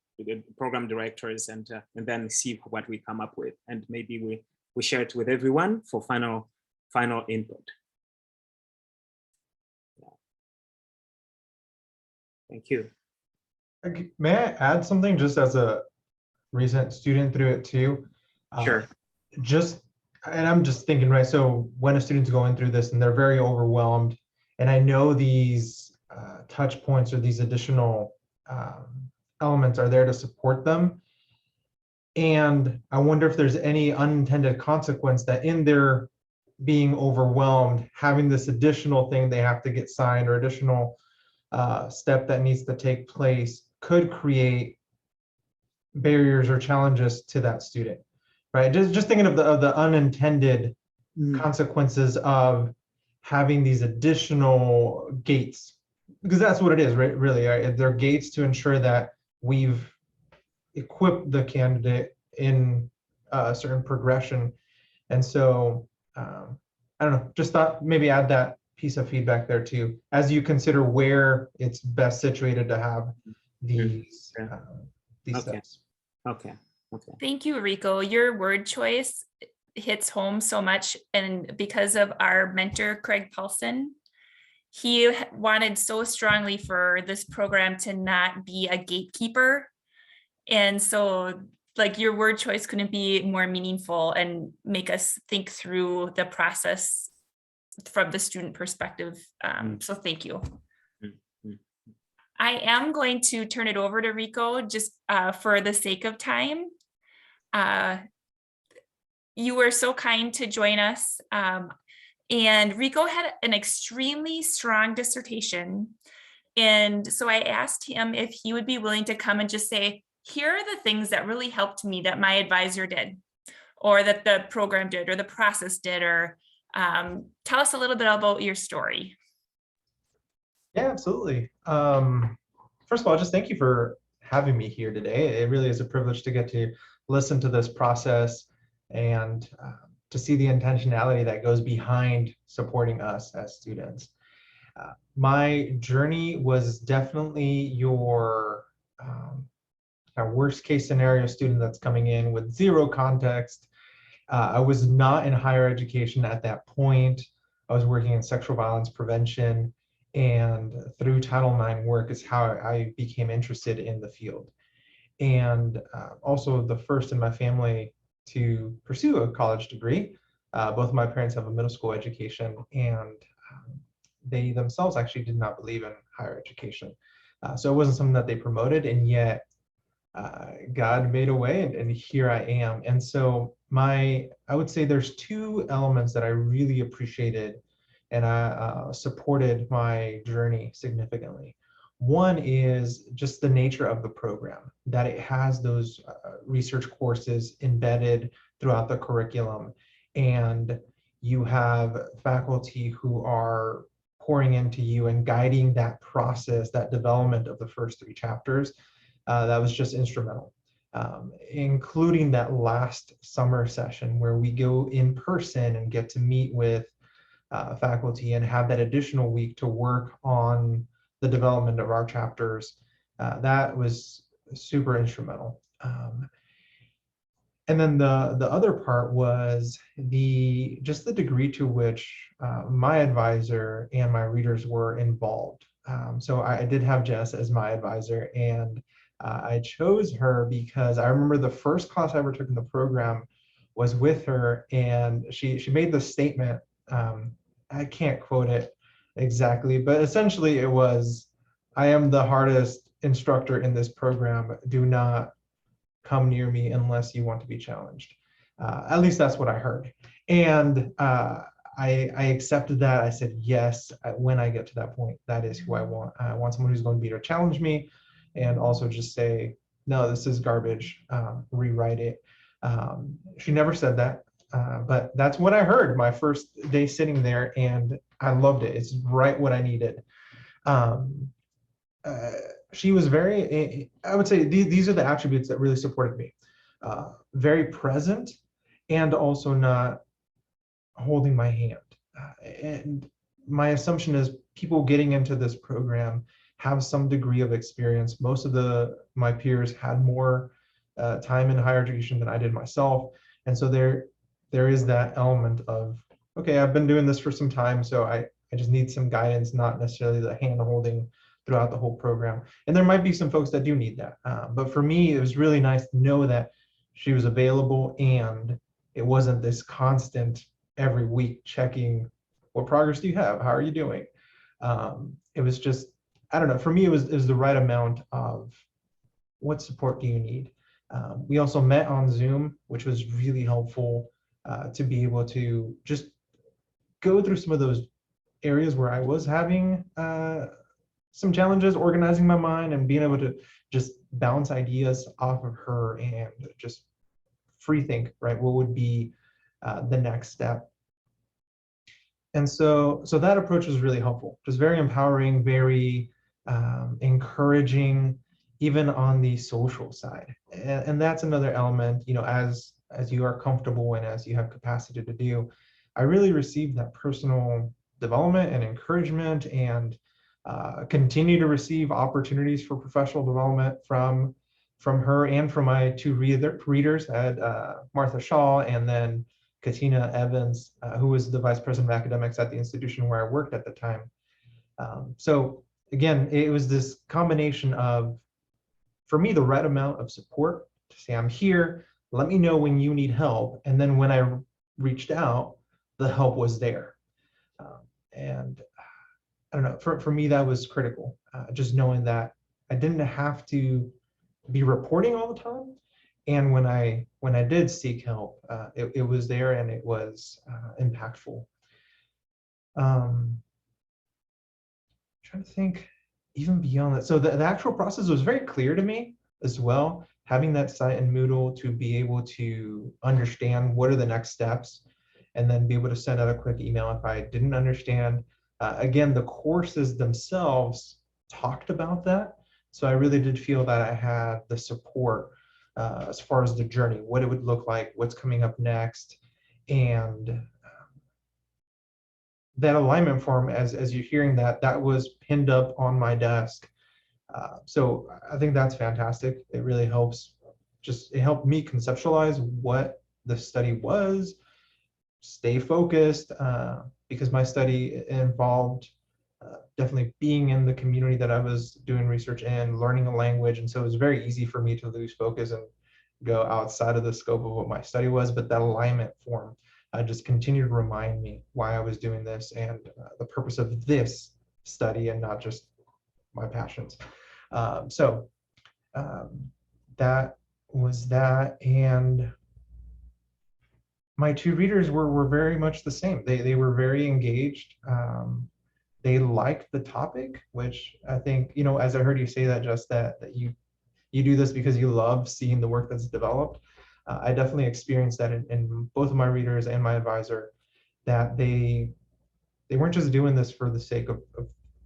Speaker 2: program directors and then see what we come up with. And maybe we share it with everyone for final input. Thank you.
Speaker 12: May I add something just as a recent student through it too?
Speaker 2: Sure.
Speaker 12: And I'm just thinking, right, so when a student's going through this and they're very overwhelmed, and I know these touch points or these additional elements are there to support them. And I wonder if there's any unintended consequence that in their being overwhelmed, having this additional thing they have to get signed or additional step that needs to take place could create barriers or challenges to that student, right? Just thinking of the unintended consequences of having these additional gates, because that's what it is, right? Really, right? They're gates to ensure that we've equipped the candidate in a certain progression. And so, I don't know, just thought maybe add that piece of feedback there too, as you consider where it's best situated to have these steps.
Speaker 2: Okay.
Speaker 1: Thank you, Rico. Your word choice hits home so much. And because of our mentor, Craig Paulson, he wanted so strongly for this program to not be a gatekeeper. And so like your word choice couldn't be more meaningful and make us think through the process from the student perspective. So thank you. I am going to turn it over to Rico just for the sake of time. You were so kind to join us. And Rico had an extremely strong dissertation. And so I asked him if he would be willing to come and just say, here are the things that really helped me that my advisor did, or that the program did, or the process did, or tell us a little bit about your story.
Speaker 12: Yeah, absolutely. First of all, just thank you for having me here today. It really is a privilege to get to listen to this process and to see the intentionality that goes behind supporting us as students. My journey was definitely your worst case scenario student that's coming in with zero context. I was not in higher education at that point. I was working in sexual violence prevention, and through Title IX work is how I became interested in the field. And also the first in my family to pursue a college degree. Both of my parents have a middle school education, and they themselves actually did not believe in higher education. So it wasn't something that they promoted, and yet God made a way, and here I am. And so I would say there's two elements that I really appreciated and supported my journey significantly. One is just the nature of the program, that it has those research courses embedded throughout the curriculum, and you have faculty who are pouring into you and guiding that process, that development of the first 3 chapters. That was just instrumental, including that last summer session where we go in person and get to meet with faculty and have that additional week to work on the development of our chapters. That was super instrumental. And then the other part was just the degree to which my advisor and my readers were involved. So I did have Jess as my advisor, and I chose her because I remember the first class I ever took in the program was with her, and she made the statement, I can't quote it exactly, but essentially it was, I am the hardest instructor in this program. Do not come near me unless you want to be challenged. At least that's what I heard. And I accepted that. I said, yes, when I get to that point, that is who I want. I want someone who's going to be able to challenge me and also just say, no, this is garbage, rewrite it. She never said that, but that's what I heard my first day sitting there, and I loved it. It's right what I needed. She was very, I would say these are the attributes that really supported me. Very present, and also not holding my hand. And my assumption is people getting into this program have some degree of experience. Most of my peers had more time in higher education than I did myself. And so there is that element of, okay, I've been doing this for some time, so I just need some guidance, not necessarily the hand holding throughout the whole program. And there might be some folks that do need that. But for me, it was really nice to know that she was available, and it wasn't this constant every week checking, what progress do you have? How are you doing? It was just, I don't know, for me, it was the right amount of what support do you need? We also met on Zoom, which was really helpful to be able to just go through some of those areas where I was having some challenges organizing my mind and being able to just bounce ideas off of her and just free think, right? What would be the next step? And so that approach was really helpful, just very empowering, very encouraging, even on the social side. And that's another element, you know, as you are comfortable and as you have capacity to do, I really received that personal development and encouragement, and continue to receive opportunities for professional development from her and from my two readers. I had Martha Shaw and then Katina Evans, who was the vice president of academics at the institution where I worked at the time. So again, it was this combination of, for me, the right amount of support to say, I'm here, let me know when you need help. And then when I reached out, the help was there. And I don't know, for me, that was critical. Just knowing that I didn't have to be reporting all the time. And when I did seek help, it was there, and it was impactful. Trying to think even beyond that. So the actual process was very clear to me as well, having that site in Moodle to be able to understand what are the next steps, and then be able to send out a quick email if I didn't understand. Again, the courses themselves talked about that. So I really did feel that I had the support as far as the journey, what it would look like, what's coming up next, and that alignment form, as you're hearing that was pinned up on my desk. So I think that's fantastic. It really helps. It helped me conceptualize what the study was, stay focused, because my study involved definitely being in the community that I was doing research in, learning a language. And so it was very easy for me to lose focus and go outside of the scope of what my study was. But that alignment form just continued to remind me why I was doing this and the purpose of this study, and not just my passions. So that was that. And my two readers were very much the same. They were very engaged. They liked the topic, which I think, you know, as I heard you say that, just that you do this because you love seeing the work that's developed. I definitely experienced that in both of my readers and my advisor, that they weren't just doing this for the sake of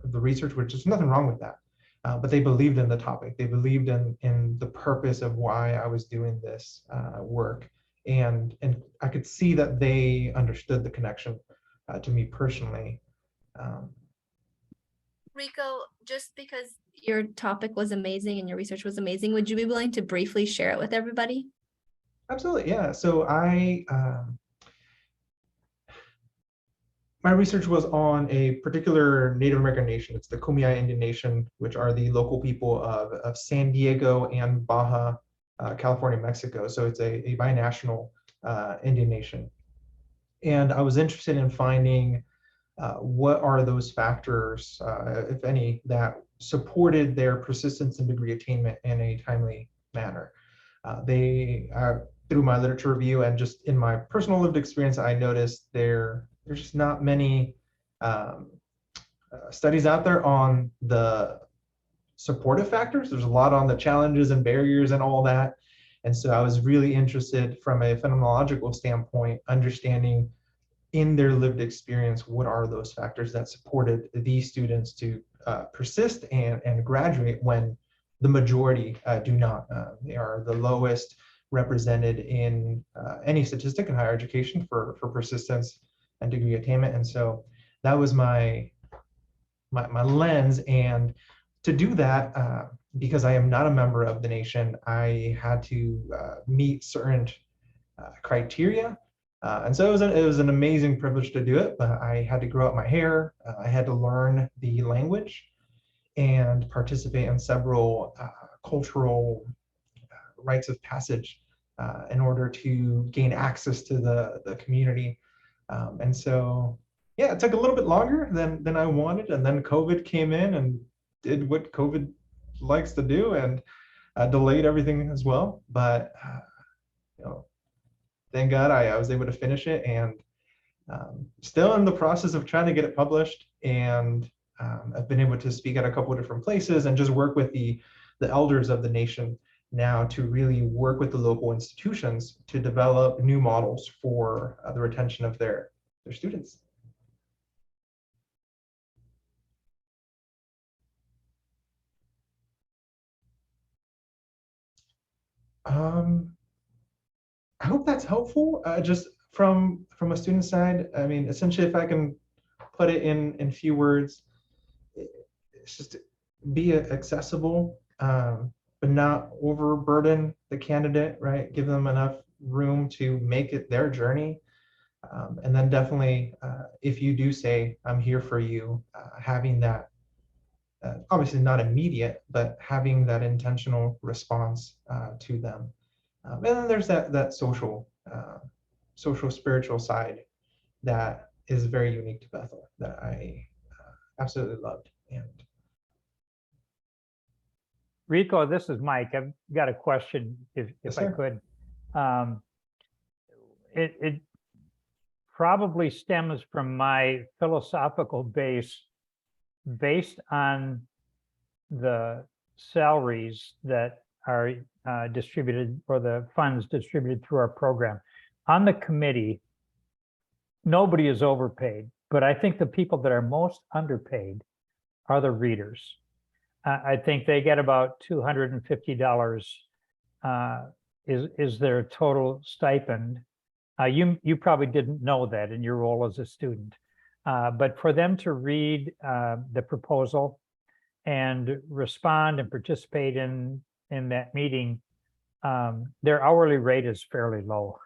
Speaker 12: the research, which is nothing wrong with that. But they believed in the topic. They believed in the purpose of why I was doing this work. And I could see that they understood the connection to me personally.
Speaker 4: Rico, just because your topic was amazing and your research was amazing, would you be willing to briefly share it with everybody?
Speaker 12: Absolutely, yeah. So my research was on a particular Native American nation. It's the Kumeyaay Indian Nation, which are the local people of San Diego and Baja, California, Mexico. So it's a binational Indian nation. And I was interested in finding what are those factors, if any, that supported their persistence and degree attainment in a timely manner. Through my literature review and just in my personal lived experience, I noticed their there's just not many studies out there on the supportive factors. There's a lot on the challenges and barriers and all that. And so I was really interested from a phenomenological standpoint, understanding in their lived experience, what are those factors that supported these students to persist and graduate when the majority do not. They are the lowest represented in any statistic in higher education for persistence and degree attainment. And so that was my lens. And to do that, because I am not a member of the nation, I had to meet certain criteria. And so it was an amazing privilege to do it, but I had to grow out my hair. I had to learn the language and participate in several cultural rites of passage in order to gain access to the community. And so, yeah, it took a little bit longer than I wanted. And then COVID came in and did what COVID likes to do and delayed everything as well. But, you know, thank God I was able to finish it, and still in the process of trying to get it published. And I've been able to speak at a couple of different places and just work with the elders of the nation now to really work with the local institutions to develop new models for the retention of their students. I hope that's helpful. Just from a student side, I mean, essentially, if I can put it in few words, it's just be accessible, but not overburden the candidate, right? Give them enough room to make it their journey. And then definitely, if you do say, I'm here for you, having that, obviously not immediate, but having that intentional response to them. And then there's that social spiritual side that is very unique to Bethel that I absolutely loved. And
Speaker 6: Rico, this is Mike. I've got a question, if
Speaker 12: Yes,
Speaker 6: I
Speaker 12: sir.
Speaker 6: could. It probably stems from my philosophical base, based on the salaries that are distributed, or the funds distributed through our program. On the committee, nobody is overpaid, but I think the people that are most underpaid are the readers. I think they get about $250 is their total stipend. You probably didn't know that in your role as a student, but for them to read the proposal and respond and participate in that meeting, their hourly rate is fairly low.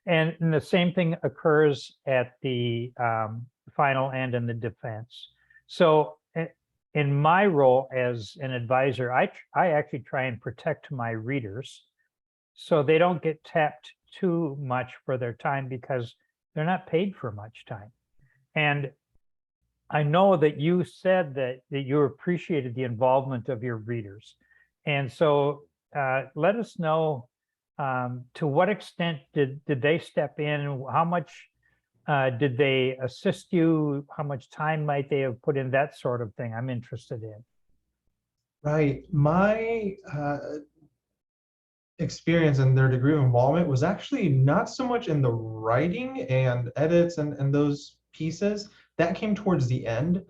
Speaker 6: And the same thing occurs at the final and in the defense. So in my role as an advisor, I actually try and protect my readers so they don't get tapped too much for their time, because they're not paid for much time. And I know that you said that you appreciated the involvement of your readers. And so let us know, to what extent did they step in? How much did they assist you? How much time might they have put in? That sort of thing I'm interested in.
Speaker 12: Right. My experience and their degree of involvement was actually not so much in the writing and edits and those pieces. That came towards the end.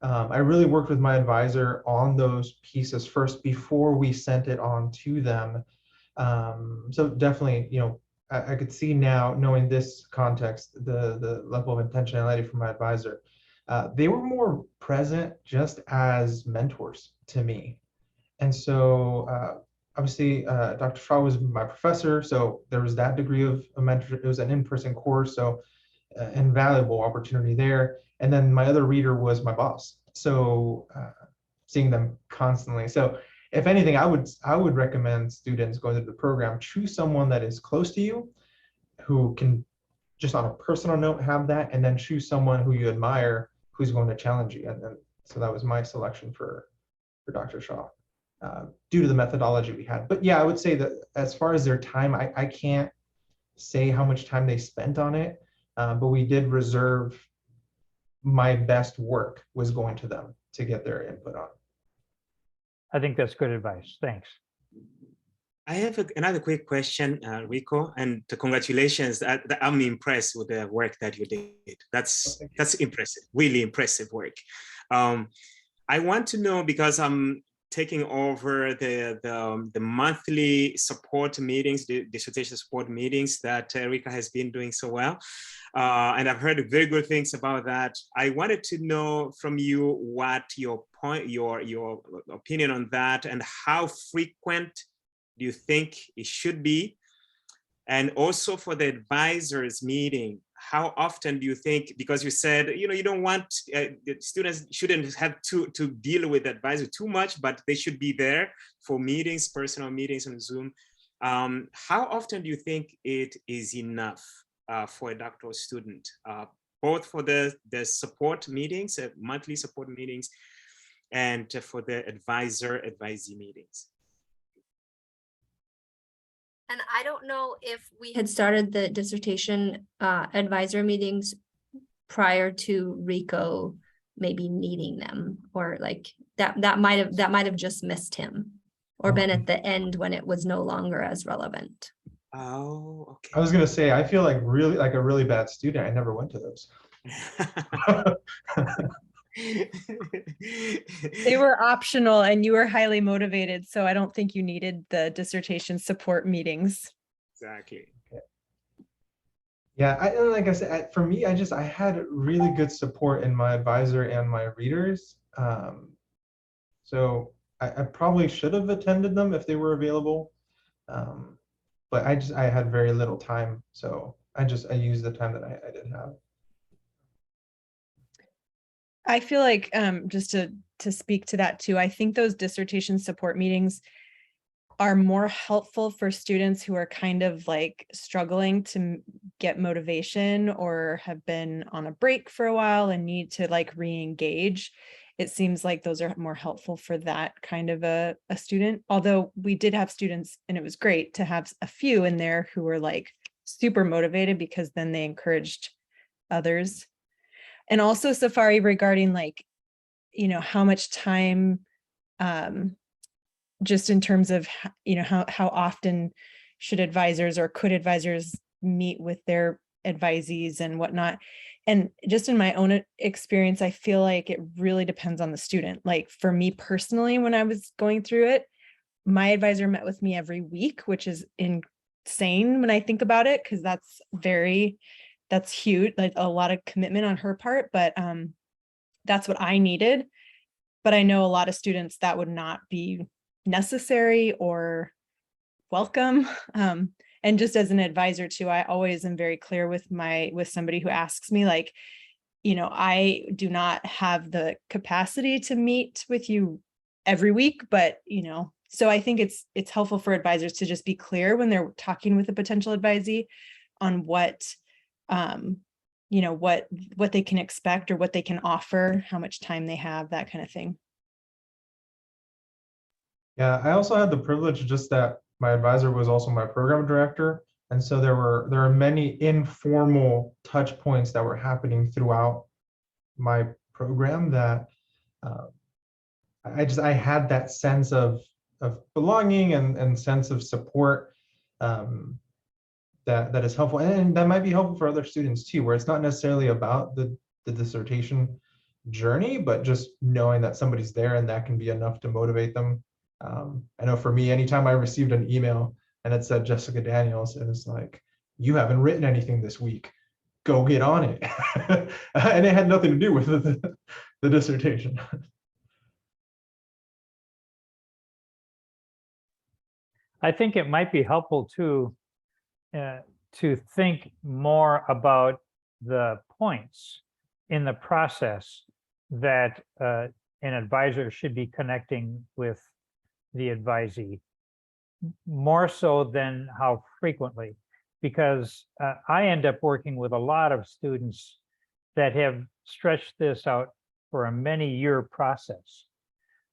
Speaker 12: I really worked with my advisor on those pieces first before we sent it on to them. So definitely, you know, I could see now, knowing this context, the level of intentionality from my advisor. They were more present just as mentors to me. And so obviously, Dr. Shaw was my professor, so there was that degree of a mentorship. It was an in-person course, so invaluable opportunity there. And then my other reader was my boss, so seeing them constantly. So if anything, I would recommend students going through the program, choose someone that is close to you, who can just on a personal note have that, and then choose someone who you admire, who's going to challenge you. And then, so that was my selection for Dr. Shaw. Due to the methodology we had. But yeah, I would say that as far as their time, I can't say how much time they spent on it, but we did reserve my best work was going to them to get their input on.
Speaker 6: I think that's good advice. Thanks.
Speaker 2: I have another quick question, Rico, and congratulations. I'm impressed with the work that you did. That's impressive, really impressive work. I want to know, because I'm taking over the monthly support meetings, the dissertation support meetings that Rika has been doing so well. And I've heard very good things about that. I wanted to know from you what your opinion on that, and how frequent do you think it should be? And also for the advisors meeting, how often do you think, because you said, you don't want, the students shouldn't have to deal with the advisor too much, but they should be there for meetings, personal meetings on Zoom. How often do you think it is enough for a doctoral student, both for the support meetings, monthly support meetings, and for the advisee meetings?
Speaker 14: And I don't know if we
Speaker 4: Had started the dissertation advisor meetings prior to Rico maybe needing them, or like that might have just missed him, or been at the end when it was no longer as relevant.
Speaker 2: Oh, okay.
Speaker 12: I was gonna say, I feel like a really bad student. I never went to those.
Speaker 7: They were optional and you were highly motivated, so I don't think you needed the dissertation support meetings.
Speaker 2: Exactly.
Speaker 12: Yeah, and like I said, for me, I had really good support in my advisor and my readers. So I probably should have attended them if they were available. But I had very little time, so I used the time that I did have.
Speaker 7: I feel like just to speak to that too, I think those dissertation support meetings are more helpful for students who are kind of like struggling to get motivation, or have been on a break for a while and need to like re-engage. It seems like those are more helpful for that kind of a student. Although we did have students, and it was great to have a few in there who were like super motivated, because then they encouraged others. And also, Safari, regarding like, how much time, just in terms of, how often should advisors, or could advisors meet with their advisees and whatnot. And just in my own experience, I feel like it really depends on the student. Like for me personally, when I was going through it, my advisor met with me every week, which is insane when I think about it, because that's huge, like a lot of commitment on her part, but that's what I needed. But I know a lot of students that would not be necessary or welcome. And just as an advisor too, I always am very clear with somebody who asks me, like, I do not have the capacity to meet with you every week, but so I think it's helpful for advisors to just be clear when they're talking with a potential advisee on what what they can expect, or what they can offer, how much time they have, that kind of thing.
Speaker 12: Yeah, I also had the privilege just that my advisor was also my program director. And so there are many informal touch points that were happening throughout my program that I had that sense of belonging and sense of support that is helpful. And that might be helpful for other students too, where it's not necessarily about the dissertation journey, but just knowing that somebody's there, and that can be enough to motivate them. I know for me, anytime I received an email and it said Jessica Daniels, and it's like, you haven't written anything this week, go get on it. And it had nothing to do with the dissertation.
Speaker 6: I think it might be helpful to think more about the points in the process that an advisor should be connecting with the advisee, more so than how frequently, because I end up working with a lot of students that have stretched this out for a many-year process.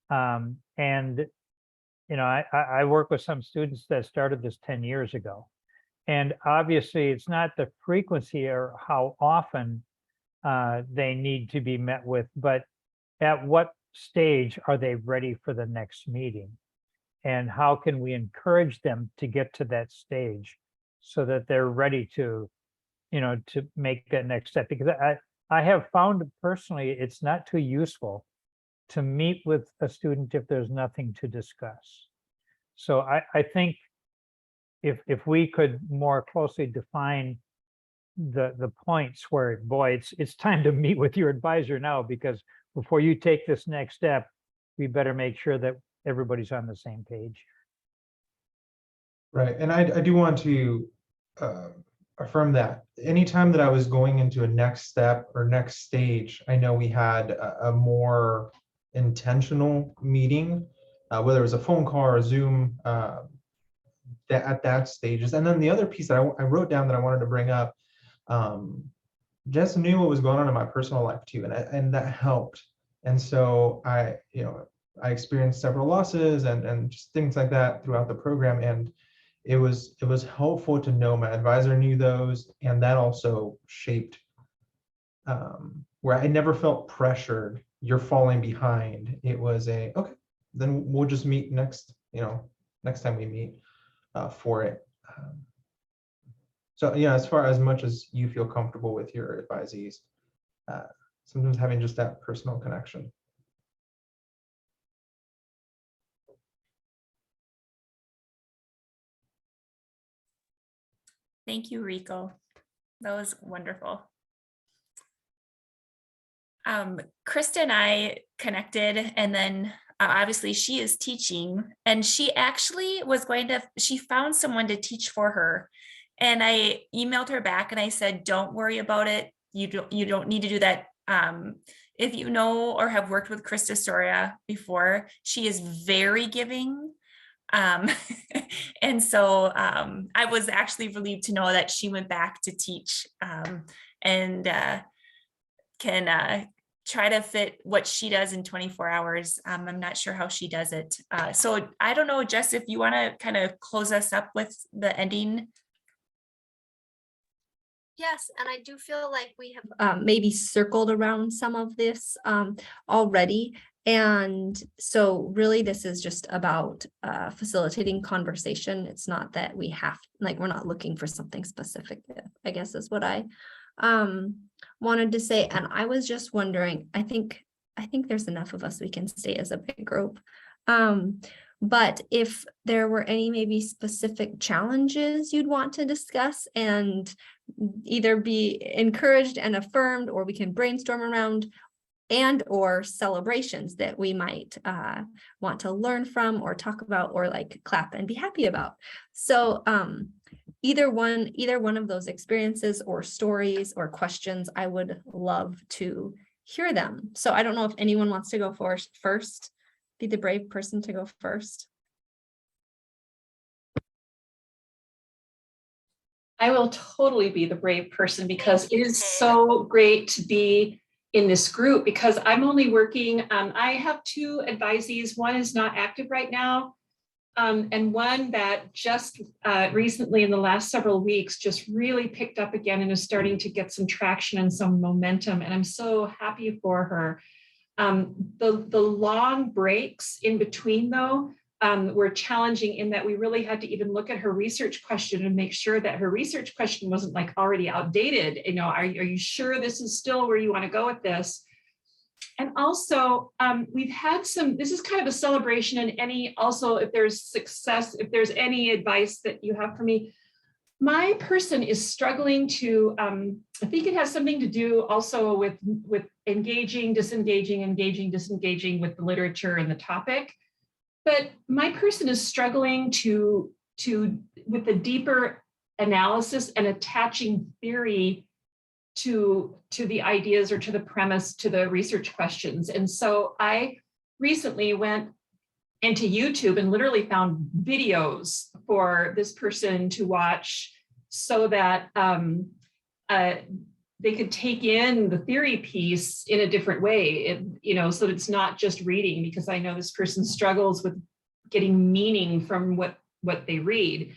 Speaker 6: And I work with some students that started this 10 years ago. And obviously, it's not the frequency or how often they need to be met with, but at what stage are they ready for the next meeting? And how can we encourage them to get to that stage so that they're ready to, to make that next step? Because I have found personally, it's not too useful to meet with a student if there's nothing to discuss. So I think if we could more closely define the points where, boy, it's time to meet with your advisor now, because before you take this next step, we better make sure that everybody's on the same page.
Speaker 12: Right, and I do want to affirm that anytime that I was going into a next step or next stage, I know we had a more intentional meeting, whether it was a phone call or a Zoom, at that stages. And then the other piece that I wrote down that I wanted to bring up, Jess knew what was going on in my personal life too, and that helped. And so I experienced several losses and just things like that throughout the program, and it was helpful to know my advisor knew those, and that also shaped where I never felt pressured. You're falling behind. It was okay, then we'll just meet next time we meet for it. So yeah, as much as you feel comfortable with your advisees, sometimes having just that personal connection.
Speaker 1: Thank you, Rico. That was wonderful. Krista and I connected, and then obviously she is teaching, and she actually she found someone to teach for her. And I emailed her back and I said, don't worry about it. You don't need to do that. If you know or have worked with Krista Soria before, she is very giving. And so I was actually relieved to know that she went back to teach and can try to fit what she does in 24 hours. I'm not sure how she does it. So I don't know, Jess, if you want to kind of close us up with the ending.
Speaker 14: Yes, and I do feel like we have maybe circled around some of this already. And so really this is just about facilitating conversation. It's not that we have, we're not looking for something specific, I guess is what I wanted to say. And I was just wondering, I think there's enough of us, we can stay as a big group. But if there were any maybe specific challenges you'd want to discuss and either be encouraged and affirmed, or we can brainstorm around, and or celebrations that we might want to learn from or talk about or clap and be happy about. So either one of those experiences or stories or questions, I would love to hear them. So I don't know if anyone wants to go first. Be the brave person to go first.
Speaker 11: I will totally be the brave person, because it is so great to be in this group, because I'm only working, I have two advisees. One is not active right now, and one that just recently in the last several weeks just really picked up again and is starting to get some traction and some momentum, and I'm so happy for her. The long breaks in between, though, were challenging in that we really had to even look at her research question and make sure that her research question wasn't already outdated. Are you sure this is still where you want to go with this? And also, we've had this is kind of a celebration, and also if there's success, if there's any advice that you have for me. My person is struggling to, I think it has something to do also with engaging, disengaging, engaging, disengaging with the literature and the topic. But my person is struggling with the deeper analysis and attaching theory to the ideas or to the premise, to the research questions. And so I recently went into YouTube and literally found videos for this person to watch so that they could take in the theory piece in a different way, so that it's not just reading, because I know this person struggles with getting meaning from what they read.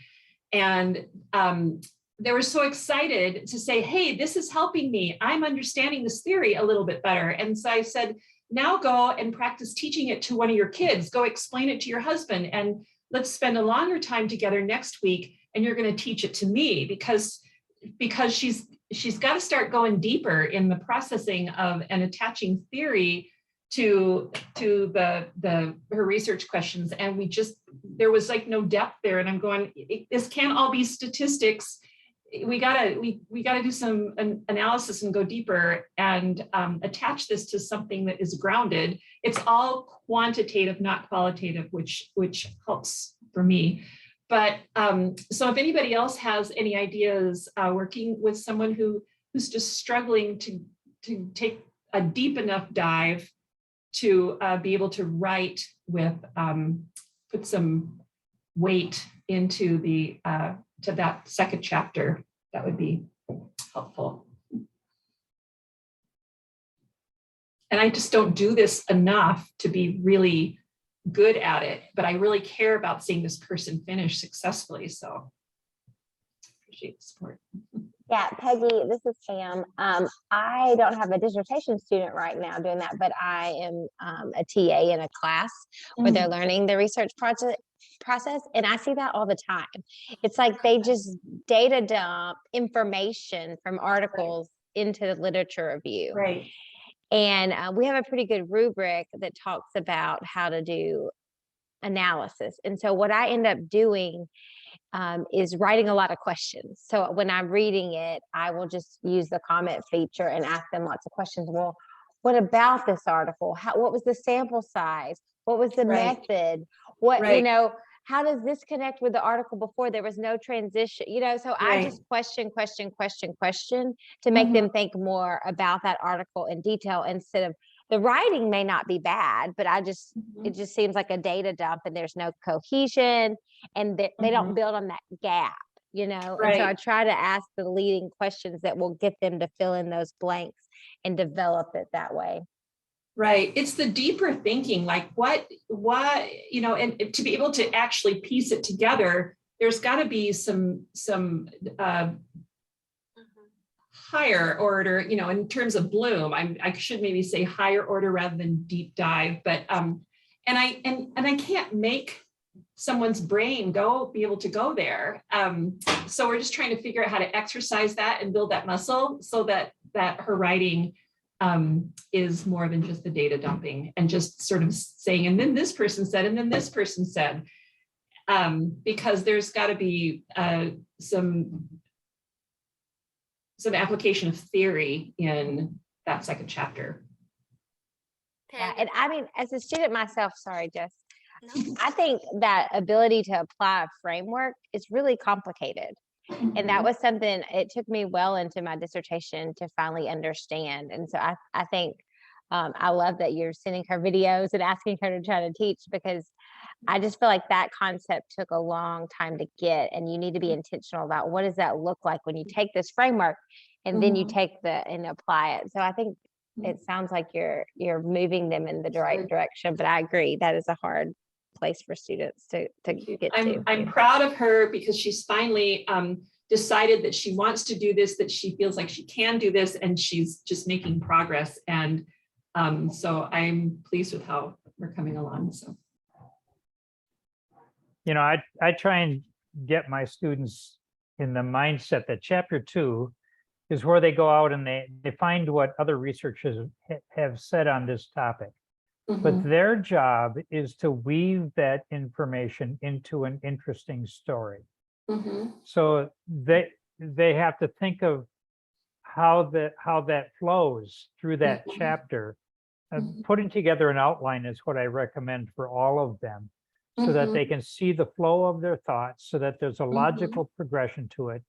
Speaker 11: And they were so excited to say, hey, this is helping me. I'm understanding this theory a little bit better. And so I said, now go and practice teaching it to one of your kids. Go explain it to your husband, and let's spend a longer time together next week. And you're going to teach it to me, because she's got to start going deeper in the processing of and attaching theory to her research questions. And there was like no depth there. And I'm going, this can't all be statistics. We gotta do some analysis and go deeper and attach this to something that is grounded. It's all quantitative, not qualitative, which helps for me. But so if anybody else has any ideas working with someone who's just struggling to take a deep enough dive to be able to write with put some weight into the to that second chapter, that would be helpful. And I just don't do this enough to be really good at it, but I really care about seeing this person finish successfully. So appreciate the support.
Speaker 9: Yeah, Peggy, this is Pam. I don't have a dissertation student right now doing that, but I am a TA in a class where they're learning the research process. And I see that all the time. It's like they just data dump information from articles into the literature review.
Speaker 11: Right.
Speaker 9: And we have a pretty good rubric that talks about how to do analysis. And so what I end up doing is writing a lot of questions. So when I'm reading it, I will just use the comment feature and ask them lots of questions. Well, what about this article? What was the sample size? What was the method? What, you know, how does this connect with the article before? There was no transition, you know, so I just question to make them think more about that article in detail, instead of the writing may not be bad, but it just seems like a data dump and there's no cohesion, and they don't build on that gap, you know? And so I try to ask the leading questions that will get them to fill in those blanks and develop it that way.
Speaker 11: Right. It's the deeper thinking, like what, you know, and to be able to actually piece it together, there's got to be some higher order, you know, in terms of Bloom. I should maybe say higher order rather than deep dive, but and I can't make someone's brain be able to go there. So we're just trying to figure out how to exercise that and build that muscle so that her writing is more than just the data dumping and just sort of saying, and then this person said, and then this person said, because there's got to be some application of theory in that second chapter.
Speaker 9: Yeah, and I mean, as a student myself, sorry, Jess, I think that ability to apply a framework is really complicated. And that was something, it took me well into my dissertation to finally understand. And so I think I love that you're sending her videos and asking her to try to teach, because I just feel like that concept took a long time to get, and you need to be intentional about what does that look like when you take this framework and then you take and apply it. So I think it sounds like you're moving them in the right direction, but I agree that is a hard place for students to get to.
Speaker 11: I'm proud of her because she's finally decided that she wants to do this, that she feels like she can do this, and she's just making progress. And so I'm pleased with how we're coming along. So,
Speaker 6: you know, I try and get my students in the mindset that chapter 2 is where they go out and they find what other researchers have said on this topic. But their job is to weave that information into an interesting story. So they have to think of how that flows through that chapter. Putting together an outline is what I recommend for all of them, so that they can see the flow of their thoughts, so that there's a logical progression to it.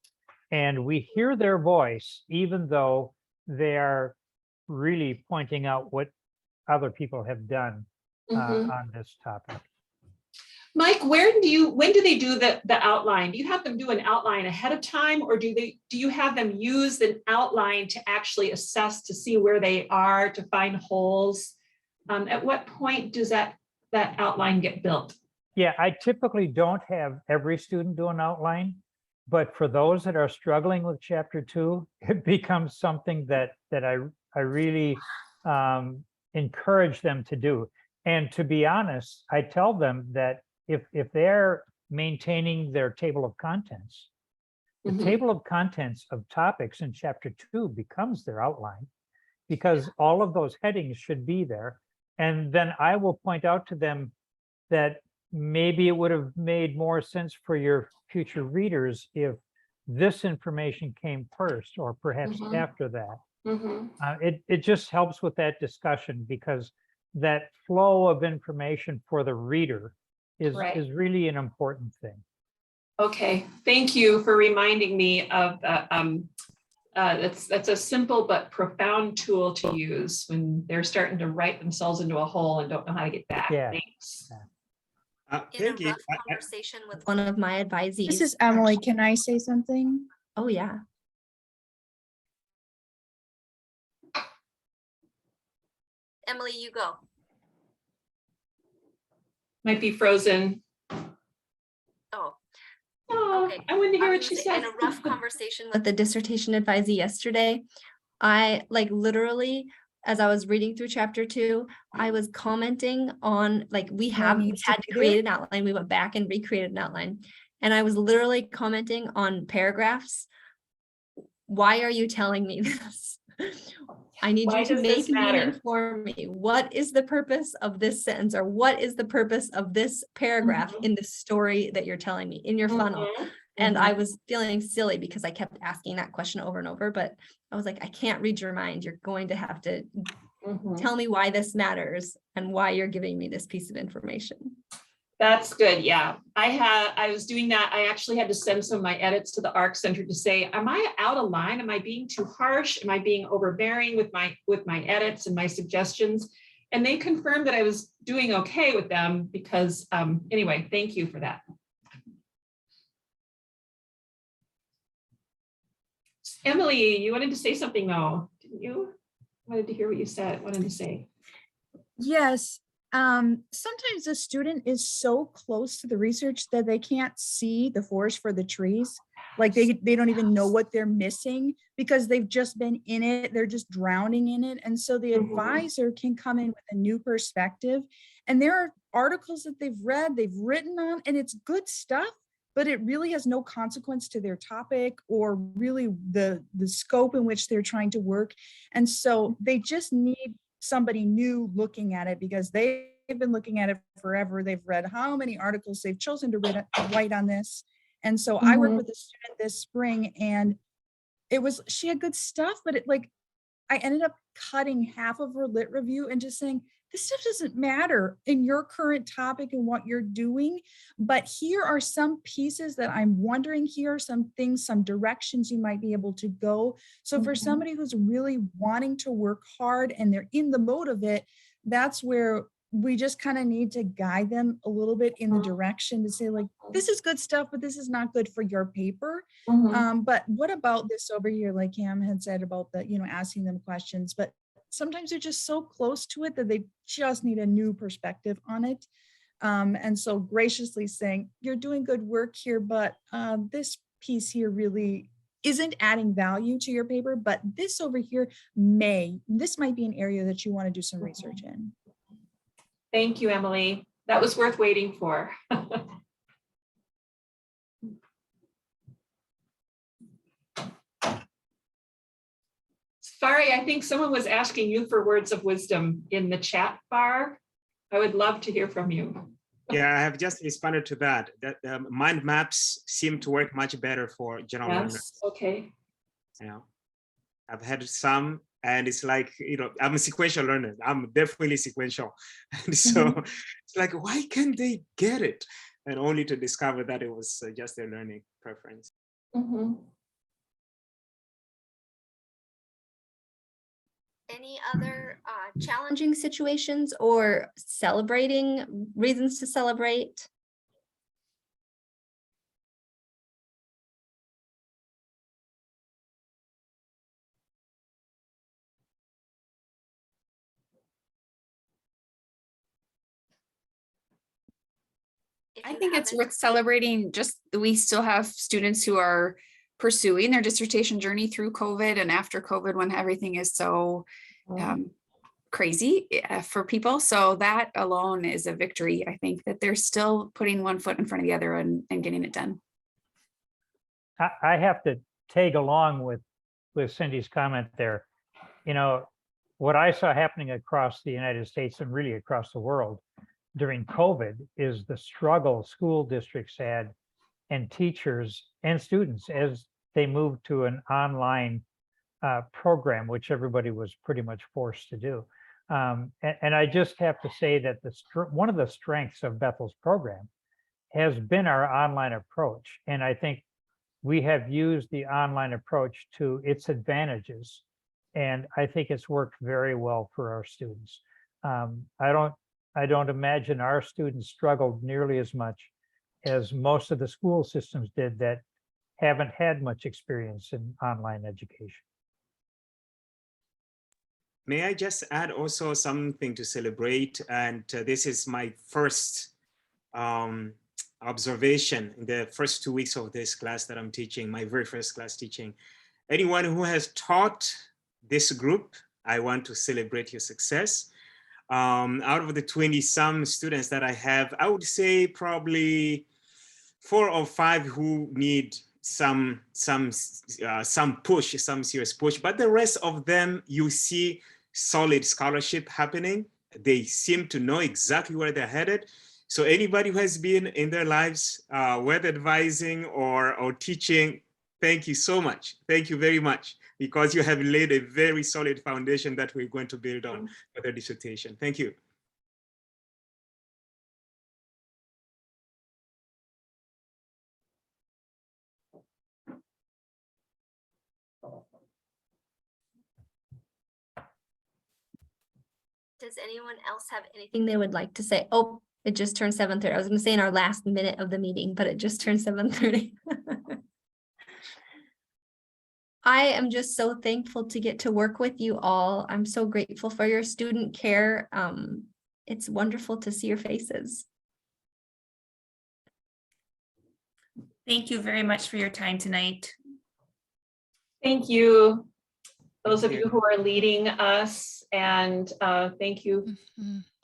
Speaker 6: And we hear their voice, even though they are really pointing out what other people have done on this topic.
Speaker 11: Mike, when do they do the outline? Do you have them do an outline ahead of time, or do you have them use an outline to actually assess, to see where they are, to find holes? At what point does that outline get built?
Speaker 6: Yeah, I typically don't have every student do an outline. But for those that are struggling with chapter 2, it becomes something that I really encourage them to do. And to be honest, I tell them that if they're maintaining their table of contents, the table of contents of topics in chapter 2 becomes their outline, because all of those headings should be there. And then I will point out to them that maybe it would have made more sense for your future readers if this information came first, or perhaps after that. It just helps with that discussion, because that flow of information for the reader is really an important thing.
Speaker 11: Okay, thank you for reminding me of that's a simple but profound tool to use when they're starting to write themselves into a hole and don't know how to get back.
Speaker 6: Yeah.
Speaker 11: Thanks.
Speaker 14: In a rough conversation with one of my advisees.
Speaker 8: This is Emily. Can I say something?
Speaker 14: Oh, yeah. Emily, you go.
Speaker 11: Might be frozen.
Speaker 14: Oh.
Speaker 11: Oh,
Speaker 14: Okay.
Speaker 11: I wanted to hear what she said.
Speaker 14: In a rough conversation with the dissertation advisee yesterday, I literally, as I was reading through chapter 2, I was commenting on we had to create an outline. We went back and recreated an outline. And I was literally commenting on paragraphs. Why are you telling me this? I need you to make meaning for me. What is the purpose of this sentence, or what is the purpose of this paragraph in the story that you're telling me in your funnel? And I was feeling silly because I kept asking that question over and over, but I was like, I can't read your mind. You're going to have to tell me why this matters and why you're giving me this piece of information.
Speaker 11: That's good. Yeah, I was doing that. I actually had to send some of my edits to the ARC Center to say, am I out of line? Am I being too harsh? Am I being overbearing with my edits and my suggestions? And they confirmed that I was doing okay with them because anyway, thank you for that. Emily, you wanted to say something though, didn't you? I wanted to hear what you wanted to say.
Speaker 8: Yes. Sometimes a student is so close to the research that they can't see the forest for the trees. Like they don't even know what they're missing because they've just been in it. They're just drowning in it. And so the advisor can come in with a new perspective. And there are articles that they've read, they've written on, and it's good stuff, but it really has no consequence to their topic or really the scope in which they're trying to work. And so they just need somebody new looking at it because they've been looking at it forever. They've read how many articles they've chosen to write on this. And so I worked with a student this spring, and she had good stuff, but I ended up cutting half of her lit review and just saying, this stuff doesn't matter in your current topic and what you're doing, but here are some pieces that I'm wondering, here are some things, some directions you might be able to go. So for somebody who's really wanting to work hard and they're in the mode of it, that's where we just kind of need to guide them a little bit in the direction to say, this is good stuff, but this is not good for your paper. But what about this over here, like Cam had said about asking them questions, but sometimes they're just so close to it that they just need a new perspective on it. And so graciously saying, you're doing good work here, but this piece here really isn't adding value to your paper, but this over here this might be an area that you want to do some research in.
Speaker 11: Thank you, Emily. That was worth waiting for. Sorry, I think someone was asking you for words of wisdom in the chat bar. I would love to hear from you.
Speaker 2: Yeah, I have just responded to that. That mind maps seem to work much better for general learners.
Speaker 11: Okay.
Speaker 2: Yeah, I've had some, and it's like, I'm a sequential learner. I'm definitely sequential. And so it's like, why can't they get it? And only to discover that it was just their learning preference.
Speaker 14: Any other challenging situations or celebrating reasons to celebrate?
Speaker 5: I think it's worth celebrating. Just we still have students who are pursuing their dissertation journey through COVID and after COVID, when everything is so crazy for people. So that alone is a victory. I think that they're still putting one foot in front of the other and getting it done.
Speaker 6: I have to tag along with Cindy's comment there. You know, what I saw happening across the United States and really across the world during COVID is the struggle school districts had and teachers and students as they moved to an online program, which everybody was pretty much forced to do. And I just have to say that one of the strengths of Bethel's program has been our online approach. And I think we have used the online approach to its advantages. And I think it's worked very well for our students. I don't imagine our students struggled nearly as much as most of the school systems did that haven't had much experience in online education.
Speaker 2: May I just add also something to celebrate? And this is my first observation in the first 2 weeks of this class that I'm teaching, my very first class teaching. Anyone who has taught this group, I want to celebrate your success. Out of the 20-some students that I have, I would say probably 4 or 5 who need some push, some serious push, but the rest of them, you see solid scholarship happening. They seem to know exactly where they're headed. So anybody who has been in their lives, whether advising or teaching, thank you so much. Thank you very much, because you have laid a very solid foundation that we're going to build on for the dissertation. Thank you.
Speaker 14: Does anyone else have anything they would like to say? Oh, it just turned 7:30. I was going to say in our last minute of the meeting, but it just turned 7:30. I am just so thankful to get to work with you all. I'm so grateful for your student care. It's wonderful to see your faces.
Speaker 1: Thank you very much for your time tonight.
Speaker 11: Thank you, those of you who are leading us, and thank you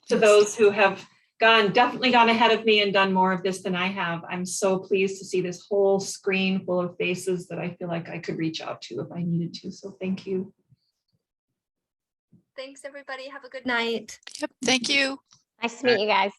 Speaker 11: to those who have definitely gone ahead of me and done more of this than I have. I'm so pleased to see this whole screen full of faces that I feel like I could reach out to if I needed to. So thank you.
Speaker 14: Thanks, everybody. Have a good night.
Speaker 3: Yep. Thank you.
Speaker 9: Nice to meet you guys.